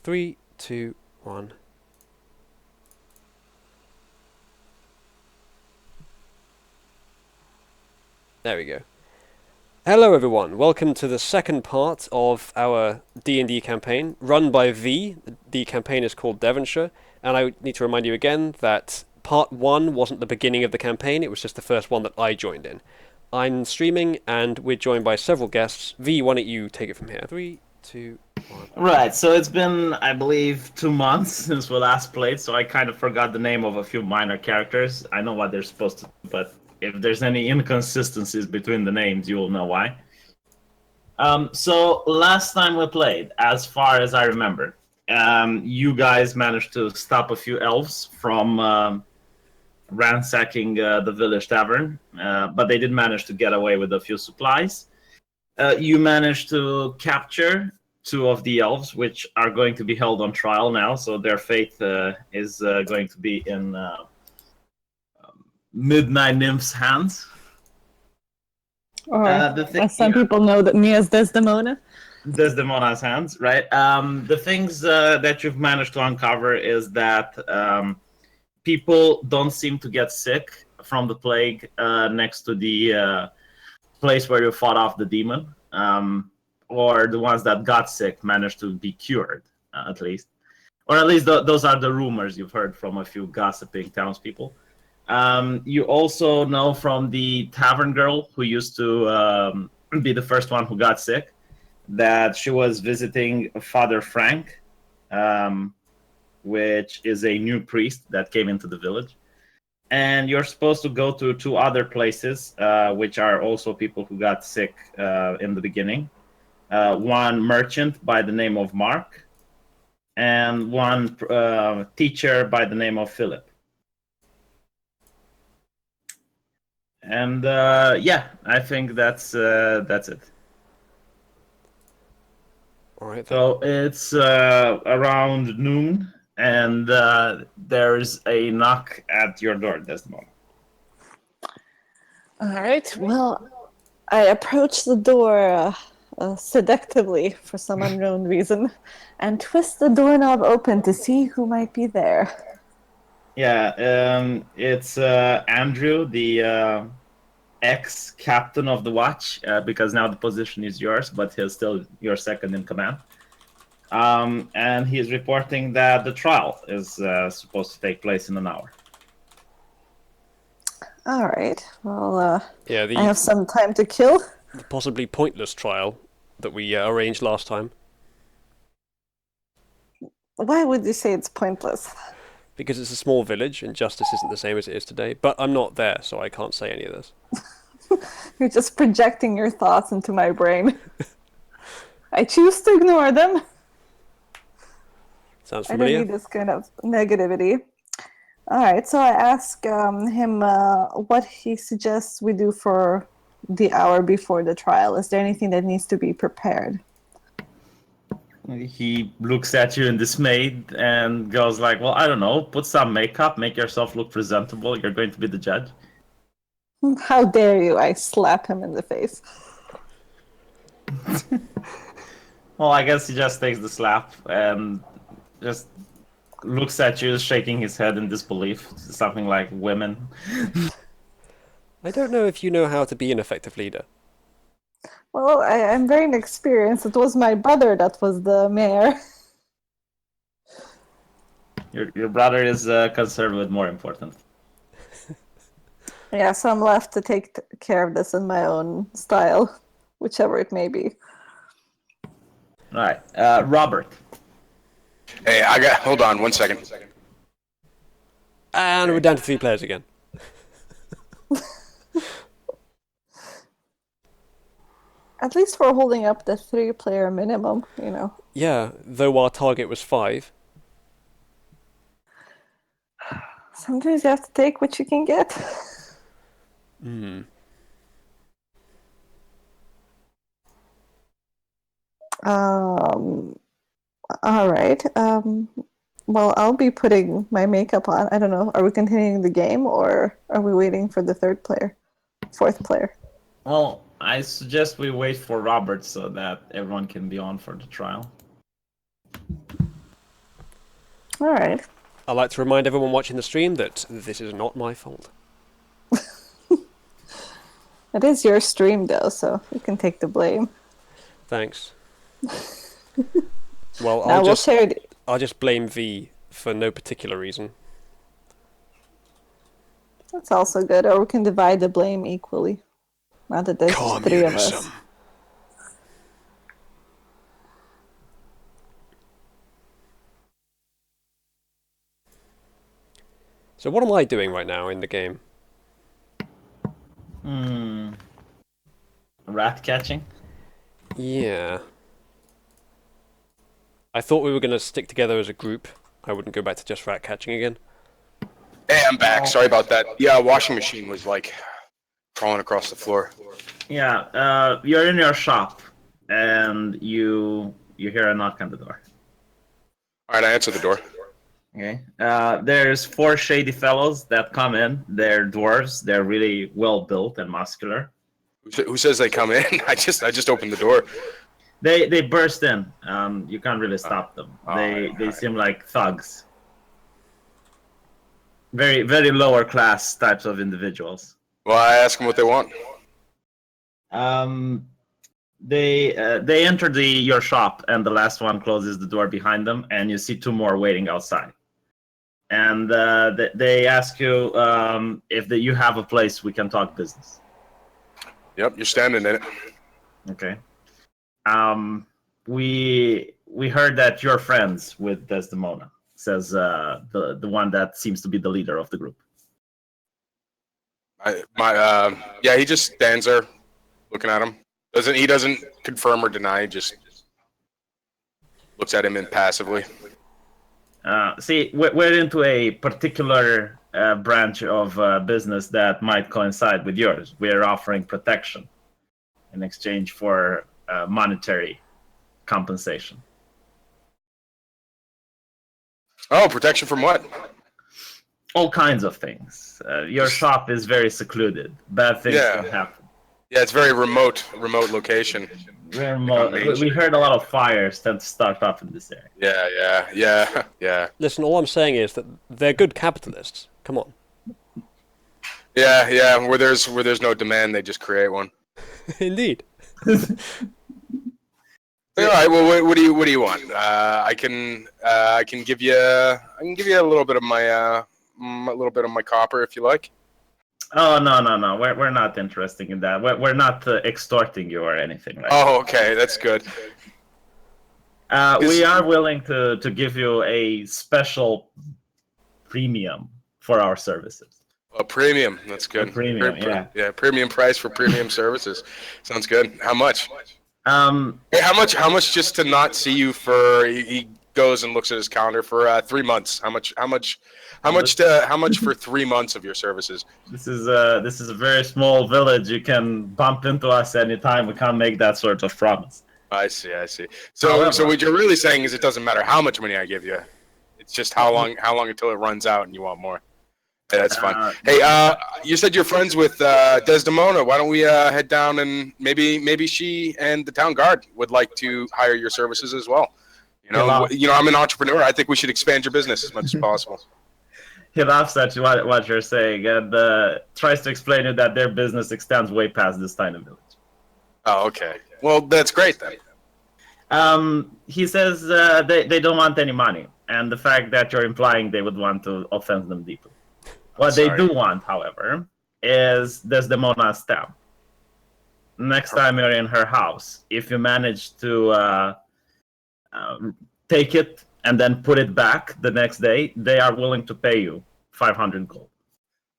3, 2, 1. There we go. Hello everyone, welcome to the second part of our D&D campaign, run by V. The campaign is called Devonshire, and I need to remind you again that part 1 wasn't the beginning of the campaign, it was just the first one that I joined in. I'm streaming, and we're joined by several guests. V, why don't you take it from here? 3, 2, 1. Right, so it's been, I believe, 2 months since we last played, so I kind of forgot the name of a few minor characters. I know what they're supposed to do, but if there's any inconsistencies between the names, you will know why. So last time we played, as far as I remember, you guys managed to stop a few elves from ransacking the village tavern, but they did manage to get away with a few supplies. You managed to capture two of the elves, which are going to be held on trial now, so their fate is going to be in Midnight Nymph's hands. Or, as some people know that me as Desdemona. Desdemona's hands, right? The things that you've managed to uncover is that people don't seem to get sick from the plague next to the place where you fought off the demon. Or the ones that got sick managed to be cured, at least. Or at least those are the rumors you've heard from a few gossiping townspeople. You also know from the tavern girl who used to be the first one who got sick that she was visiting Father Frank, which is a new priest that came into the village. And you're supposed to go to two other places, which are also people who got sick in the beginning. One merchant by the name of Mark, and one teacher by the name of Philip. And yeah, I think that's it. All right. So it's around noon, and there's a knock at your door, Desmond. All right, well, I approach the door seductively for some unknown reason and twist the doorknob open to see who might be there. Yeah, it's Andrew, the ex-captain of the watch, because now the position is yours, but he's still your second in command. And he's reporting that the trial is supposed to take place in an hour. All right, well, Yeah, I have some time to kill. the possibly pointless trial that we arranged last time. Why would you say it's pointless? Because it's a small village and justice isn't the same as it is today. But I'm not there, so I can't say any of this. You're just projecting your thoughts into my brain. I choose to ignore them. Sounds I familiar? don't need this kind of negativity. All right, so I ask him what he suggests we do for the hour before the trial. Is there anything that needs to be prepared? He looks at you in dismay and goes like, well, I don't know, put some makeup, make yourself look presentable. You're going to be the judge. How dare you? I slap him in the face. Well, I guess he just takes the slap and just looks at you, shaking his head in disbelief. Something like, women. I don't know if you know how to be an effective leader. Well, I'm very inexperienced. It was my brother that was the mayor. Your brother is concerned with more important. Yeah, so I'm left to take care of this in my own style, whichever it may be. All right, Robert. Hey, hold on 1 second. And we're down to 3 players again. At least we're holding up the 3-player minimum, you know. Yeah, though our target was 5. Sometimes you have to take what you can get. All right. Well, I'll be putting my makeup on. I don't know. Are we continuing the game or are we waiting for the 4th player? Well, I suggest we wait for Robert so that everyone can be on for the trial. All right. I'd like to remind everyone watching the stream that this is not my fault. It is your stream, though, so you can take the blame. Thanks. Well, Now we'll share it. I'll just blame V for no particular reason. That's also good. Or we can divide the blame equally. Not that there's just 3 of us. Communism. So what am I doing right now in the game? Rat catching? Yeah. I thought we were going to stick together as a group. I wouldn't go back to just rat catching again. Hey, I'm back. Sorry about that. Yeah, washing machine was like crawling across the floor. Yeah, you're in your shop, and you hear a knock on the door. All right, I answer the door. Okay. There's 4 shady fellows that come in. They're dwarves. They're really well built and muscular. Who says they come in? I just opened the door. They burst in. You can't really stop them. They alright. seem like thugs. Very very lower class types of individuals. Well, I ask them what they want. They enter your shop, and the last one closes the door behind them, and you see 2 more waiting outside. And they ask you if you have a place we can talk business. Yep, you're standing in it. Okay. We heard that you're friends with Desdemona, says the one that seems to be the leader of the group. Yeah, he just stands there, looking at him. He doesn't confirm or deny. He just looks at him impassively. See, we're into a particular branch of business that might coincide with yours. We're offering protection in exchange for monetary compensation. Oh, protection from what? All kinds of things. Your shop is very secluded. Bad things can happen. Yeah, it's very remote location. Very remote. We heard a lot of fires tend to start up in this area. Yeah. Listen, all I'm saying is that they're good capitalists. Come on. Yeah. Where there's no demand, they just create one. Indeed. All right. Well, what do you want? I can give you a little bit of my copper if you like. Oh no. We're not interested in that. We're not extorting you or anything like that. Oh, okay, that's good. We are willing to give you a special premium for our services. A premium, that's good. A premium, yeah. Premium price for premium services. Sounds good. How much? Hey, how much just to not see you for? He goes and looks at his calendar for 3 months. How much for 3 months of your services? This is a very small village. You can bump into us anytime. We can't make that sort of promise. I see. So what you're really saying is it doesn't matter how much money I give you. It's just how long until it runs out and you want more. Hey, that's fine. Hey, you said you're friends with Desdemona. Why don't we head down and maybe she and the town guard would like to hire your services as well. You know, I'm an entrepreneur. I think we should expand your business as much as possible. He laughs at what you're saying and tries to explain it that their business extends way past this tiny village. Oh, okay. Well, that's great then. He says they don't want any money, and the fact that you're implying they would want to offend them deeply. What they do want, however, is Desdemona's stamp. Next time you're in her house, if you manage to take it and then put it back the next day, they are willing to pay you 500 gold.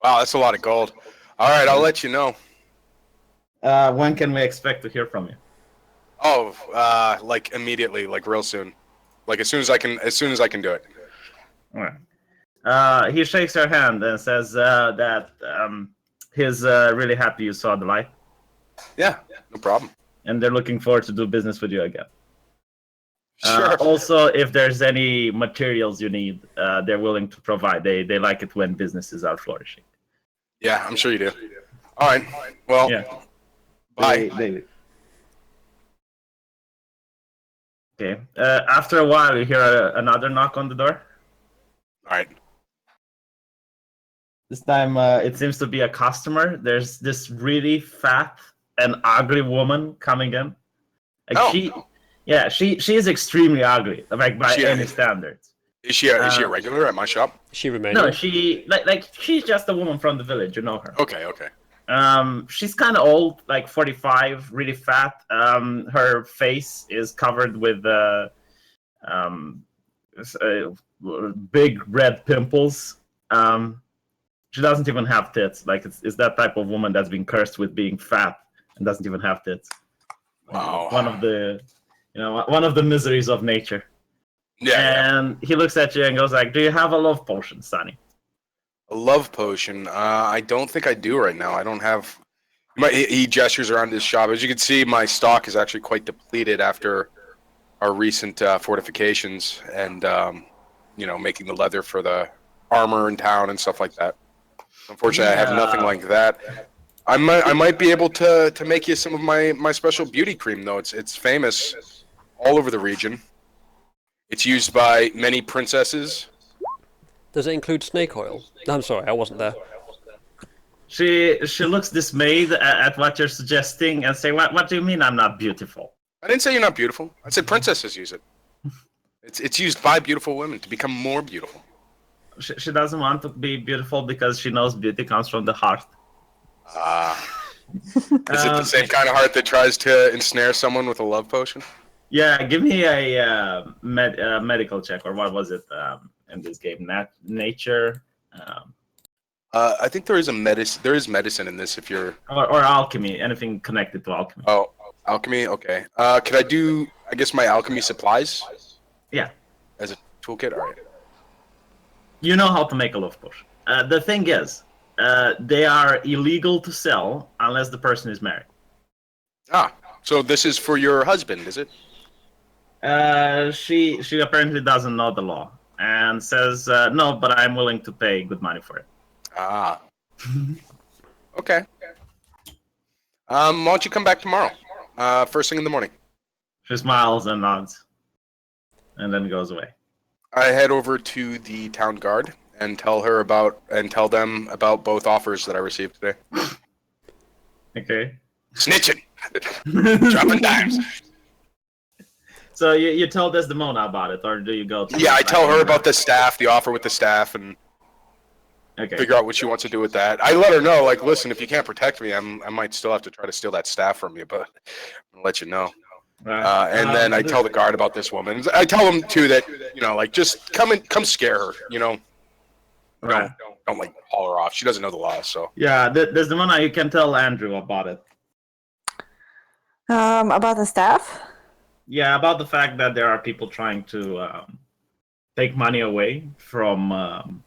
Wow, that's a lot of gold. All right, I'll let you know. When can we expect to hear from you? Oh, like immediately, like real soon. Like as soon as I can do it. All right. He shakes her hand and says that he's really happy you saw the light. Yeah, no problem. And they're looking forward to do business with you again. Sure. Also, if there's any materials you need, they're willing to provide. They like it when businesses are flourishing. Yeah, I'm sure you do. All right. Well, bye. Okay. After a while, you hear another knock on the door. All right. This time, it seems to be a customer. There's this really fat and ugly woman coming in. Like she is extremely ugly, like by any standards. Is she a regular at my shop? Is she Romanian? No, she's just a woman from the village. You know her. Okay. She's kind of old, like 45, really fat. Her face is covered with big red pimples. She doesn't even have tits. Like it's that type of woman that's been cursed with being fat and doesn't even have tits. Wow. One of the miseries of nature. Yeah. And he looks at you and goes like, "Do you have a love potion, Sonny?" A love potion? I don't think I do right now. I don't have. He gestures around his shop. As you can see, my stock is actually quite depleted after our recent fortifications and making the leather for the armor in town and stuff like that. Unfortunately, I have nothing like that. I might be able to make you some of my special beauty cream though. It's famous all over the region. It's used by many princesses. Does it include snake oil? No, I'm sorry, I wasn't there. She looks dismayed at what you're suggesting and say, "What do you mean I'm not beautiful?" I didn't say you're not beautiful. I said princesses use it. It's used by beautiful women to become more beautiful. She doesn't want to be beautiful because she knows beauty comes from the heart. Is it the same kind of heart that tries to ensnare someone with a love potion? Yeah, give me a medical check, or what was it in this game? Nature. I think there is medicine. There is medicine in this if you're. Or alchemy. Anything connected to alchemy. Oh, alchemy. Okay. Could I do? I guess my alchemy supplies. Yeah. As a toolkit. All right. You know how to make a love potion. The thing is, they are illegal to sell unless the person is married. So this is for your husband, is it? She apparently doesn't know the law and says no, but I'm willing to pay good money for it. Okay. Why don't you come back tomorrow? First thing in the morning. She smiles and nods, and then goes away. I head over to the town guard and tell them about both offers that I received today. Okay. Snitching, dropping dimes. So you tell Desdemona about it, or do you go? I tell her about the staff, the offer with the staff, and figure out what she wants to do with that. I let her know, like, listen, if you can't protect me, I might still have to try to steal that staff from you, but I'll let you know. And then I tell the guard about this woman. I tell him too that just come scare her. Don't like haul her off. She doesn't know the law, so. Yeah, Desdemona, you can tell Andrew about it. About the staff? Yeah, about the fact that there are people trying to take money away from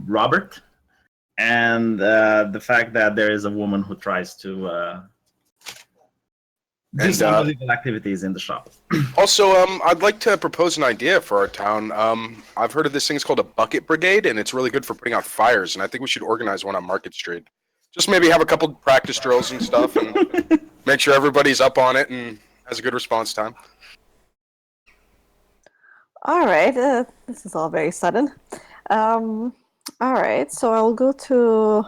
Robert, and the fact that there is a woman who tries to do some illegal activities in the shop. Also, I'd like to propose an idea for our town. I've heard of this thing. It's called a bucket brigade, and it's really good for putting out fires, and I think we should organize one on Market Street. Just maybe have a couple practice drills and stuff, and make sure everybody's up on it and has a good response time. All right. This is all very sudden. All right. So I'll go to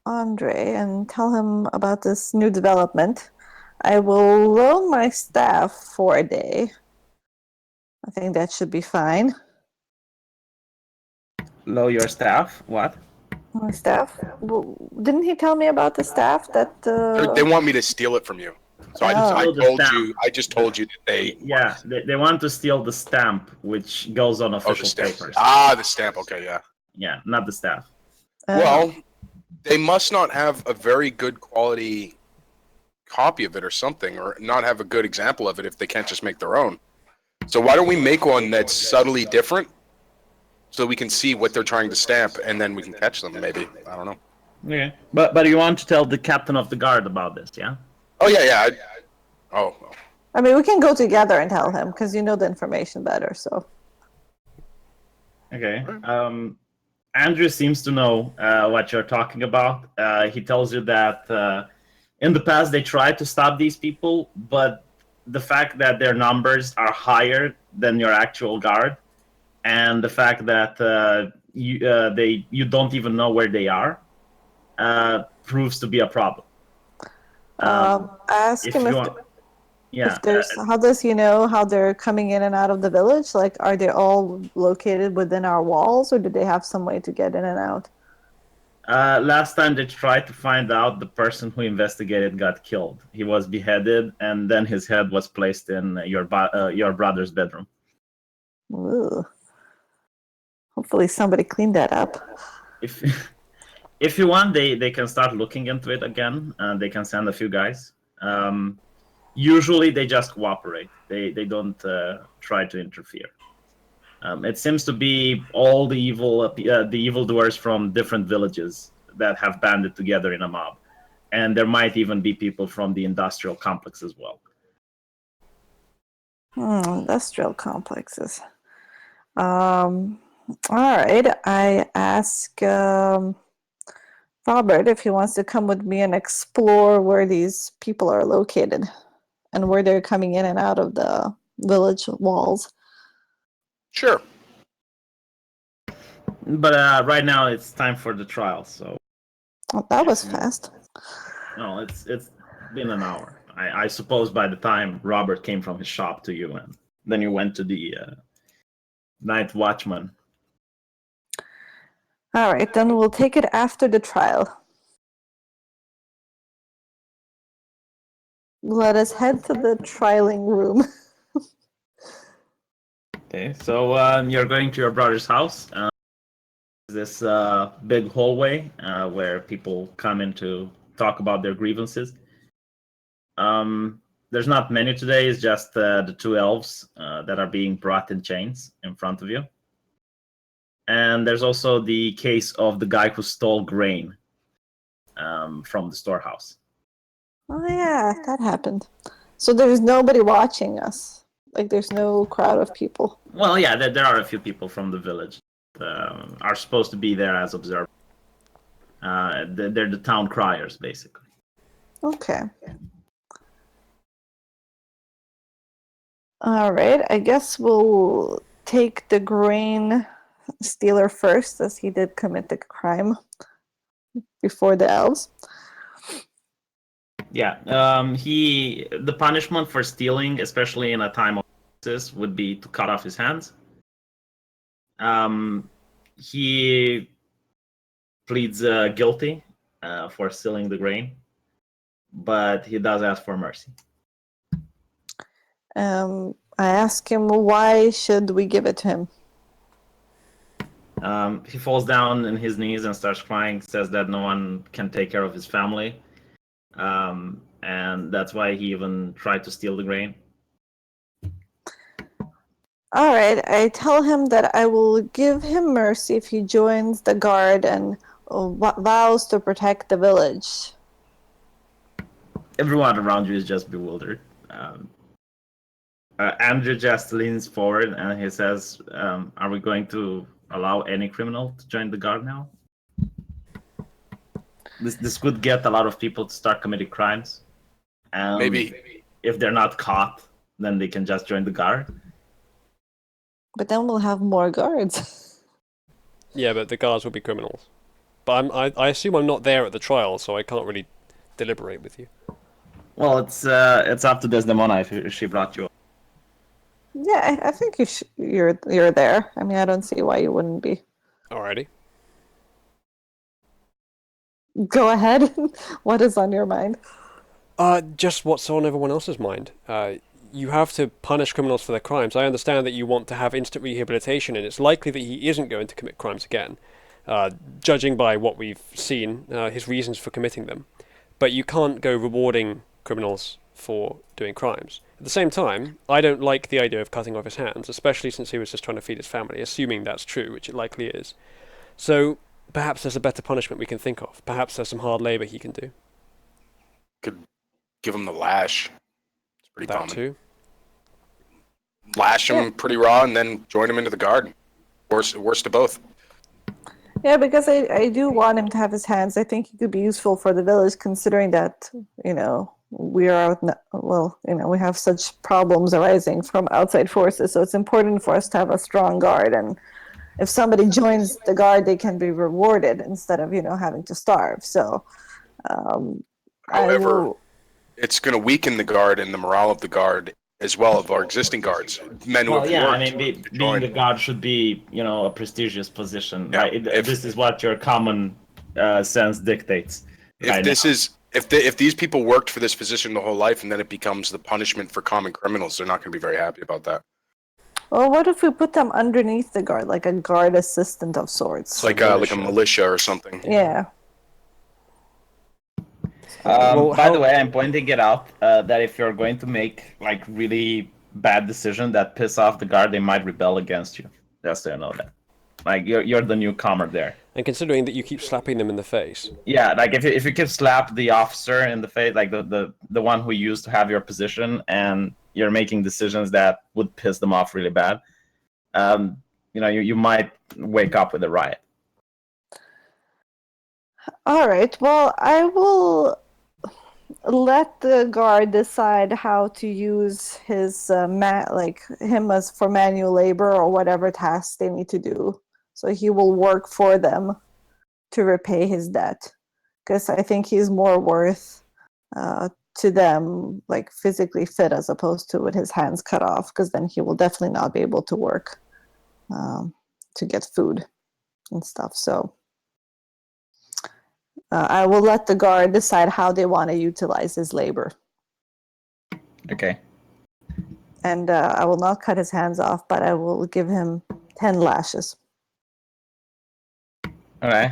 Andre and tell him about this new development. I will loan my staff for a day. I think that should be fine. Loan your staff? What? My staff? Well, didn't he tell me about the staff that? They want me to steal it from you. So I just told you that they. Yeah, they want to steal the stamp, which goes on official papers. The stamp. Okay, yeah. Yeah, not the staff. Well, they must not have a very good quality copy of it or something, or not have a good example of it if they can't just make their own. So why don't we make one that's subtly different, so we can see what they're trying to stamp, and then we can catch them. Maybe, I don't know. Okay, but you want to tell the captain of the guard about this, yeah? Oh yeah. I mean, we can go together and tell him because you know the information better. So. Okay. Andrew seems to know what you're talking about. He tells you that in the past they tried to stop these people, but the fact that their numbers are higher than your actual guard and the fact that you don't even know where they are proves to be a problem. Ask If him you if want, yeah, if there's how does he know how they're coming in and out of the village? Like, are they all located within our walls, or do they have some way to get in and out? last time they tried to find out, the person who investigated got killed. He was beheaded, and then his head was placed in your brother's bedroom. Ooh. Hopefully somebody cleaned that up. If if you want, they can start looking into it again. They can send a few guys. Usually they just cooperate. They don't try to interfere. It seems to be all the evildoers from different villages that have banded together in a mob, and there might even be people from the industrial complex as well. Industrial complexes. All right. I ask Robert if he wants to come with me and explore where these people are located and where they're coming in and out of the village walls. Sure. But right now it's time for the trial, so. Oh, that was fast. No, it's been an hour. I suppose by the time Robert came from his shop to you, and then you went to the night watchman. All right, then we'll take it after the trial. Let us head to the trialing room. Okay, so you're going to your brother's house. This big hallway where people come in to talk about their grievances. There's not many today. It's just the two elves that are being brought in chains in front of you. And there's also the case of the guy who stole grain from the storehouse. Oh yeah, that happened. So there's nobody watching us. Like there's no crowd of people. Well, yeah, there are a few people from the village are supposed to be there as observers. They're the town criers, basically. Okay. All right, I guess we'll take the grain stealer first, as he did commit the crime before the elves. Yeah, the punishment for stealing, especially in a time of crisis, would be to cut off his hands. He pleads guilty for stealing the grain, but he does ask for mercy. I ask him, why should we give it to him? He falls down on his knees and starts crying, says that no one can take care of his family, and that's why he even tried to steal the grain. All right, I tell him that I will give him mercy if he joins the guard and vows to protect the village. Everyone around you is just bewildered. Andrew just leans forward and he says, are we going to allow any criminal to join the guard now? This could get a lot of people to start committing crimes. Maybe. If they're not caught, then they can just join the guard. But then we'll have more guards. Yeah, but the guards will be criminals. But I assume I'm not there at the trial, so I can't really deliberate with you. Well, it's up to Desdemona if she brought you up. Yeah, I think you're there. I mean, I don't see why you wouldn't be. Alrighty. Go ahead. What is on your mind? Just what's on everyone else's mind. You have to punish criminals for their crimes. I understand that you want to have instant rehabilitation, and it's likely that he isn't going to commit crimes again, judging by what we've seen, his reasons for committing them. But you can't go rewarding criminals for doing crimes. At the same time, I don't like the idea of cutting off his hands, especially since he was just trying to feed his family, assuming that's true, which it likely is. So perhaps there's a better punishment we can think of. Perhaps there's some hard labor he can do. Could give him the lash. It's pretty common. That too. Lash him pretty raw and then join him into the guard. Worst to both. Yeah, because I do want him to have his hands. I think he could be useful for the village, considering that, we are we have such problems arising from outside forces, so it's important for us to have a strong guard. And if somebody joins the guard, they can be rewarded instead of having to starve. So, however, it's going to weaken the guard and the morale of the guard as well of our existing guards, men who have worked. I mean, being a guard should be, a prestigious position, right? This is what your common sense dictates. If these people worked for this position the whole life and then it becomes the punishment for common criminals, they're not going to be very happy about that. Well, what if we put them underneath the guard, like a guard assistant of sorts? It's like a militia or something. Yeah. By the way, I'm pointing it out that if you're going to make like really bad decision that piss off the guard, they might rebel against you. Just so you know that. Like you're the newcomer there. And considering that you keep slapping them in the face. Yeah, like if you keep slap the officer in the face, like the one who used to have your position, and you're making decisions that would piss them off really bad, you might wake up with a riot. All right. Well, I will let the guard decide how to use his him as for manual labor or whatever tasks they need to do. So he will work for them to repay his debt, because I think he's more worth to them, like physically fit, as opposed to with his hands cut off, because then he will definitely not be able to work to get food and stuff. So I will let the guard decide how they want to utilize his labor. Okay. And I will not cut his hands off, but I will give him 10 lashes. All right.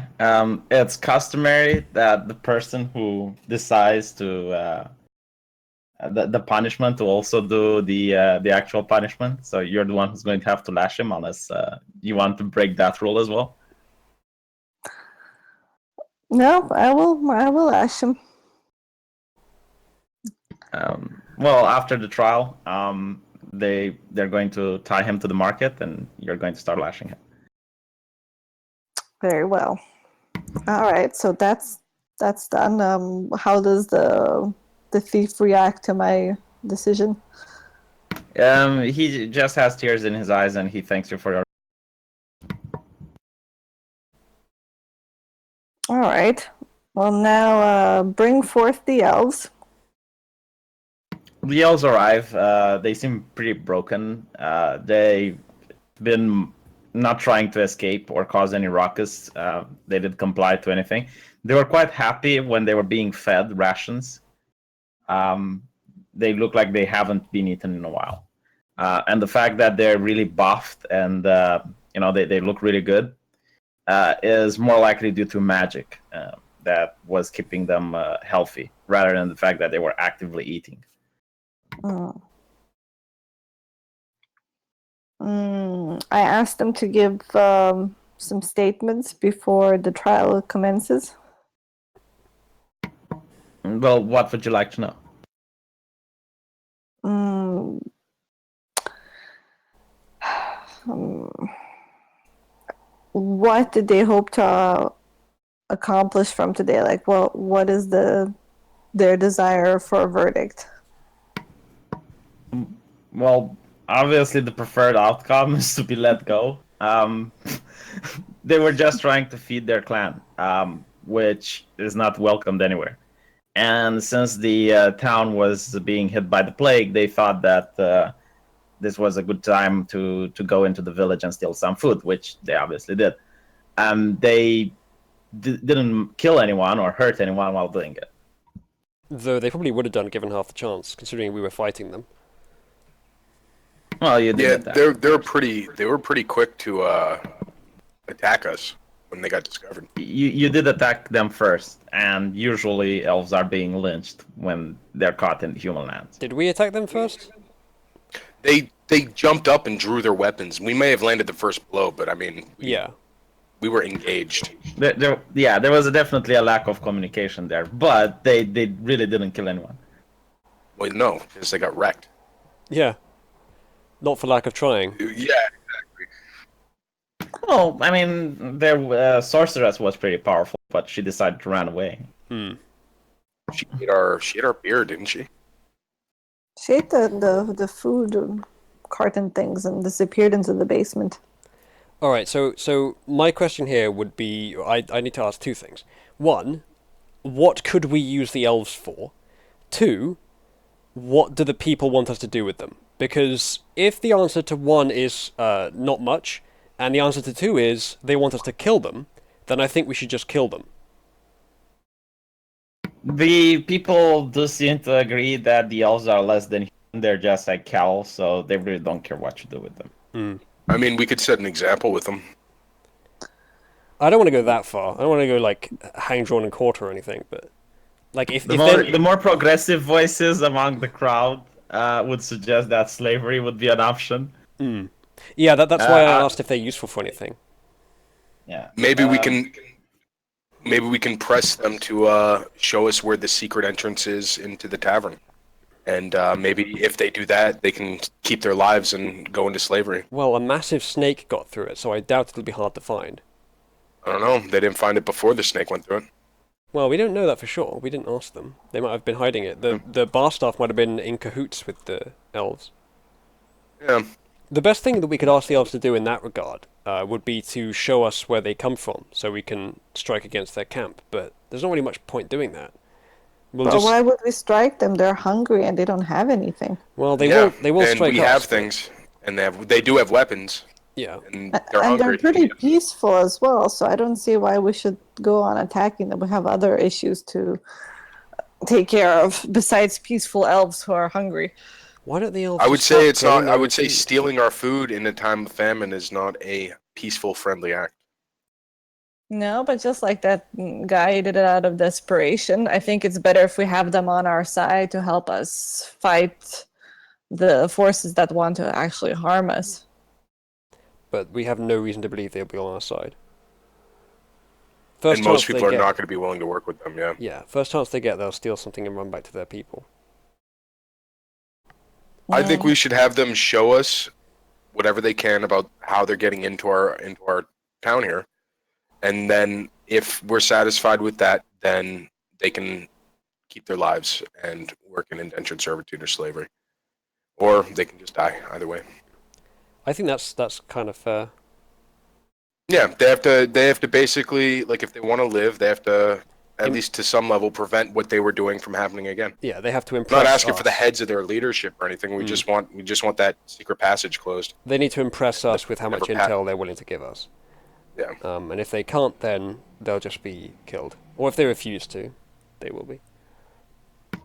It's customary that the person who decides to the punishment to also do the actual punishment. So you're the one who's going to have to lash him, unless you want to break that rule as well. No, I will lash him. Well, after the trial, they're going to tie him to the market, and you're going to start lashing him. Very well. All right, so that's done. How does the thief react to my decision? He just has tears in his eyes, and he thanks you for your. All right. Well, now bring forth the elves. The elves arrive. They seem pretty broken. They've been not trying to escape or cause any ruckus. They didn't comply to anything. They were quite happy when they were being fed rations. They look like they haven't been eaten in a while. And the fact that they're really buffed and they look really good is more likely due to magic that was keeping them healthy, rather than the fact that they were actively eating. I asked them to give some statements before the trial commences. Well, what would you like to know? What did they hope to accomplish from today? Like, what is their desire for a verdict? Well, obviously the preferred outcome is to be let go. They were just trying to feed their clan, which is not welcomed anywhere. And since the town was being hit by the plague, they thought that this was a good time to go into the village and steal some food, which they obviously did. They didn't kill anyone or hurt anyone while doing it. Though they probably would have done given half the chance, considering we were fighting them. Well, you did. Yeah, they were pretty quick to attack us when they got discovered. You did attack them first, and usually elves are being lynched when they're caught in human lands. Did we attack them first? They jumped up and drew their weapons. We may have landed the first blow, but I mean, we were engaged. There was definitely a lack of communication there, but they really didn't kill anyone. Well, no, because they got wrecked. Yeah. Not for lack of trying. Yeah, exactly. Well, I mean, their sorceress was pretty powerful, but she decided to run away. She ate our beer, didn't she? She ate the food carton things and disappeared into the basement. All right, so my question here would be, I need to ask two things. One, what could we use the elves for? Two, what do the people want us to do with them? Because if the answer to one is not much, and the answer to two is they want us to kill them, then I think we should just kill them. The people do seem to agree that the elves are less than human. They're just like cows, so they really don't care what you do with them. I mean, we could set an example with them. I don't want to go that far. I don't want to go like hang, drawn, and quarter or anything. But like if The more progressive voices among the crowd would suggest that slavery would be an option. Yeah, that's why I asked if they're useful for anything. Yeah. Maybe we can press them to show us where the secret entrance is into the tavern. And maybe if they do that, they can keep their lives and go into slavery. Well, a massive snake got through it, so I doubt it'll be hard to find. I don't know. They didn't find it before the snake went through it. Well, we don't know that for sure. We didn't ask them. They might have been hiding it. The bar staff might have been in cahoots with the elves. Yeah. The best thing that we could ask the elves to do in that regard would be to show us where they come from, so we can strike against their camp. But there's not really much point doing that. But why would we strike them? They're hungry and they don't have anything. Well, they will and strike we us. have things, and they do have weapons. Yeah. And they're hungry. They're pretty peaceful as well, so I don't see why we should go on attacking them. We have other issues to take care of besides peaceful elves who are hungry. Why don't the elves? I would say it's not. getting I would their say food? stealing our food in a time of famine is not a peaceful, friendly act. No, but just like that guy did it out of desperation, I think it's better if we have them on our side to help us fight the forces that want to actually harm us. But we have no reason to believe they'll be on our side. And most chance they people are get- not going to be willing to work with them. Yeah. Yeah, first chance they get, they'll steal something and run back to their people. I think we should have them show us whatever they can about how they're getting into our town here, and then if we're satisfied with that, then they can keep their lives and work in indentured servitude or slavery, or they can just die. Either way. I think that's kind of fair. Yeah, they have to basically, like, if they want to live, they have to at least to some level prevent what they were doing from happening again. Yeah, they have to We're impress not asking us. for the heads of their leadership or anything. We just want that secret passage closed. They need to impress us with how much Never intel they're willing to give us. Yeah. And if they can't, then they'll just be killed. Or if they refuse to, they will be.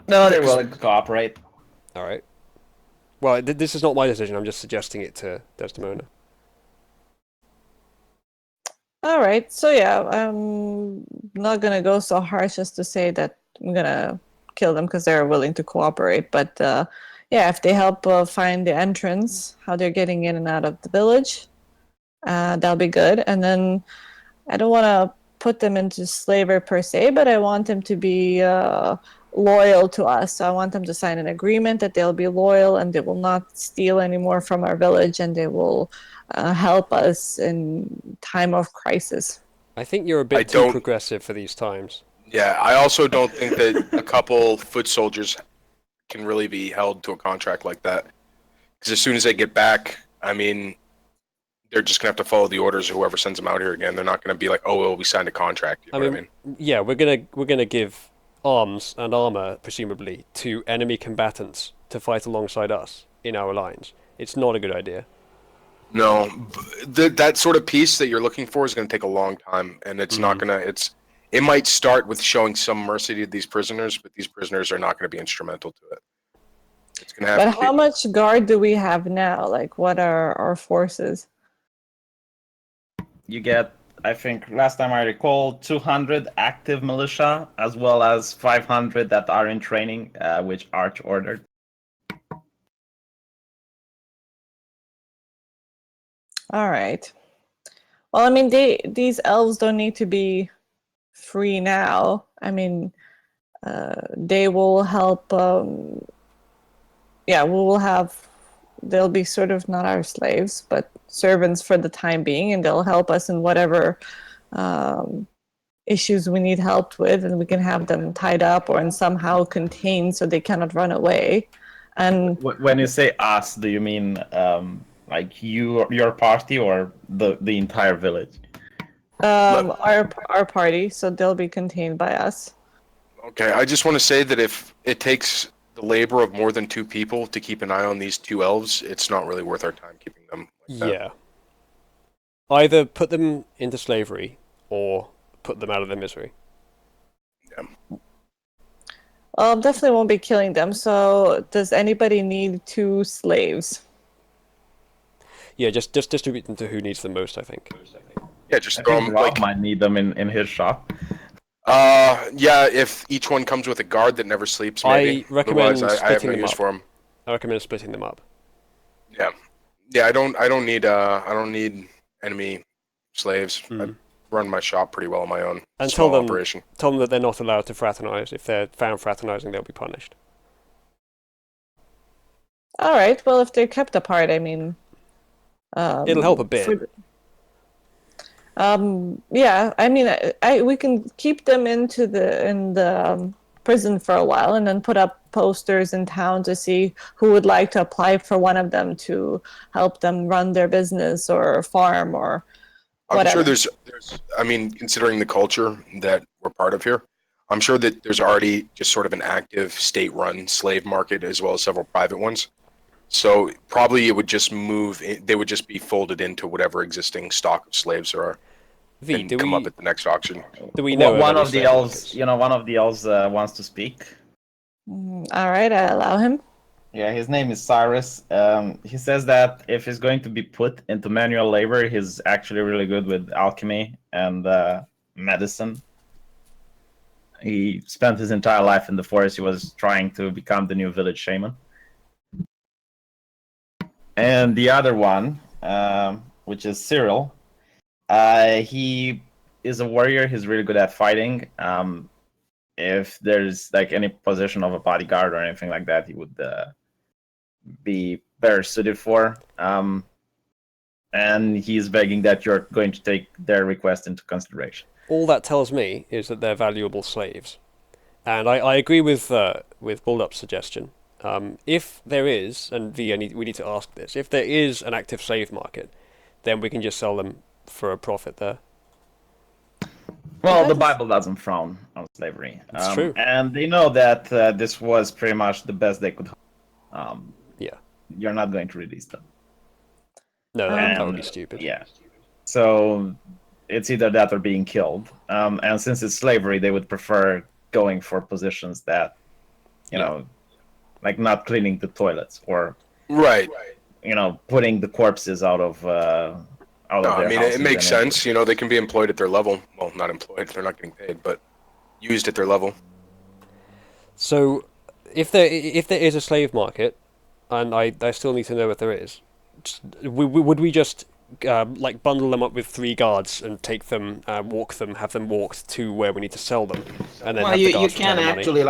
No, they're willing to cooperate. All right. Well, this is not my decision. I'm just suggesting it to Desdemona. All right, so yeah, I'm not gonna go so harsh as to say that I'm gonna kill them because they're willing to cooperate. But yeah, if they help find the entrance, how they're getting in and out of the village, that'll be good. And then I don't want to put them into slavery per se, but I want them to be loyal to us. So I want them to sign an agreement that they'll be loyal and they will not steal anymore from our village, and they will help us in time of crisis. I think you're a bit too progressive for these times. Yeah, I also don't think that a couple foot soldiers can really be held to a contract like that. Because as soon as they get back, I mean, they're just gonna have to follow the orders of whoever sends them out here again. They're not gonna be like, oh, well, we signed a contract. You know what I mean? Yeah, we're gonna give arms and armor, presumably, to enemy combatants to fight alongside us in our lines. It's not a good idea. No, that sort of peace that you're looking for is going to take a long time, and it's not going to. It might start with showing some mercy to these prisoners, but these prisoners are not going to be instrumental to it. It's going to have. But how much guard do we have now? Like, what are our forces? You get, I think, last time I recall, 200 active militia, as well as 500 that are in training, which Arch ordered. All right. Well, I mean, these elves don't need to be free now. I mean, they will help. Yeah, we will have. They'll be sort of not our slaves, but servants for the time being, and they'll help us in whatever issues we need help with, and we can have them tied up or somehow contained so they cannot run away. And when you say us, do you mean like your party, or the entire village? our party, so they'll be contained by us. Okay, I just want to say that if it takes the labor of more than 2 people to keep an eye on these 2 elves, it's not really worth our time keeping them like that. Yeah. Either put them into slavery or put them out of their misery. Yeah. Well, definitely won't be killing them. So, does anybody need 2 slaves? Yeah, just distribute them to who needs them most, I think. Yeah, just I throw think them Rob like. might need them in his shop. Yeah, if each one comes with a guard that never sleeps, maybe. I recommend Otherwise, I have splitting no them use up. for them. I recommend splitting them up. Yeah, yeah. I don't need enemy slaves. I run my shop pretty well on my own. And Small operation. tell them that they're not allowed to fraternize. If they're found fraternizing, they'll be punished. All right. Well, if they're kept apart, I mean, It'll help a bit. Yeah. I mean, we can keep them in the prison for a while, and then put up posters in town to see who would like to apply for one of them to help them run their business or farm or whatever. I'm sure there's. I mean, considering the culture that we're part of here, I'm sure that there's already just sort of an active state-run slave market as well as several private ones. So probably it would just they would just be folded into whatever existing stock of slaves there are, and come up at the next auction. Do we know one of the elves? One of the elves wants to speak. All right, I allow him. Yeah, his name is Cyrus. He says that if he's going to be put into manual labor, he's actually really good with alchemy and medicine. He spent his entire life in the forest. He was trying to become the new village shaman. And the other one, which is Cyril, he is a warrior. He's really good at fighting. If there's like any position of a bodyguard or anything like that, he would be better suited for. And he's begging that you're going to take their request into consideration. All that tells me is that they're valuable slaves, and I agree with Bullup's suggestion. If there is, and we need to ask this, if there is an active slave market, then we can just sell them for a profit there. Well, the Bible doesn't frown on slavery. It's true. And they know that this was pretty much the best they could hope. Yeah. You're not going to release them. No, that would be stupid. Yeah. So it's either that or being killed. And since it's slavery, they would prefer going for positions that, you know, like not cleaning the toilets or putting the corpses out of their houses. It makes sense. You know, they can be employed at their level. Well, not employed; they're not getting paid, but used at their level. So, if there is a slave market, and I still need to know if there is, would we just like bundle them up with 3 guards and take them, have them walked to where we need to sell them, and then you can actually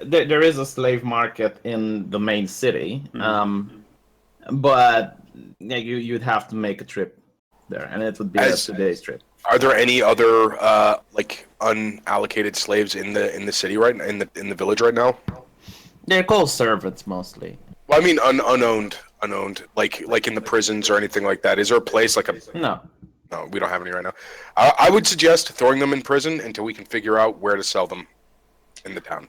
there is a slave market in the main city, but you'd have to make a trip there, and it would be a 2-day trip. Are there any other like unallocated slaves in the city right in the village right now? They're called servants mostly. Well, I mean unowned, like in the prisons or anything like that. Is there a place like a? No, we don't have any right now. I would suggest throwing them in prison until we can figure out where to sell them in the town,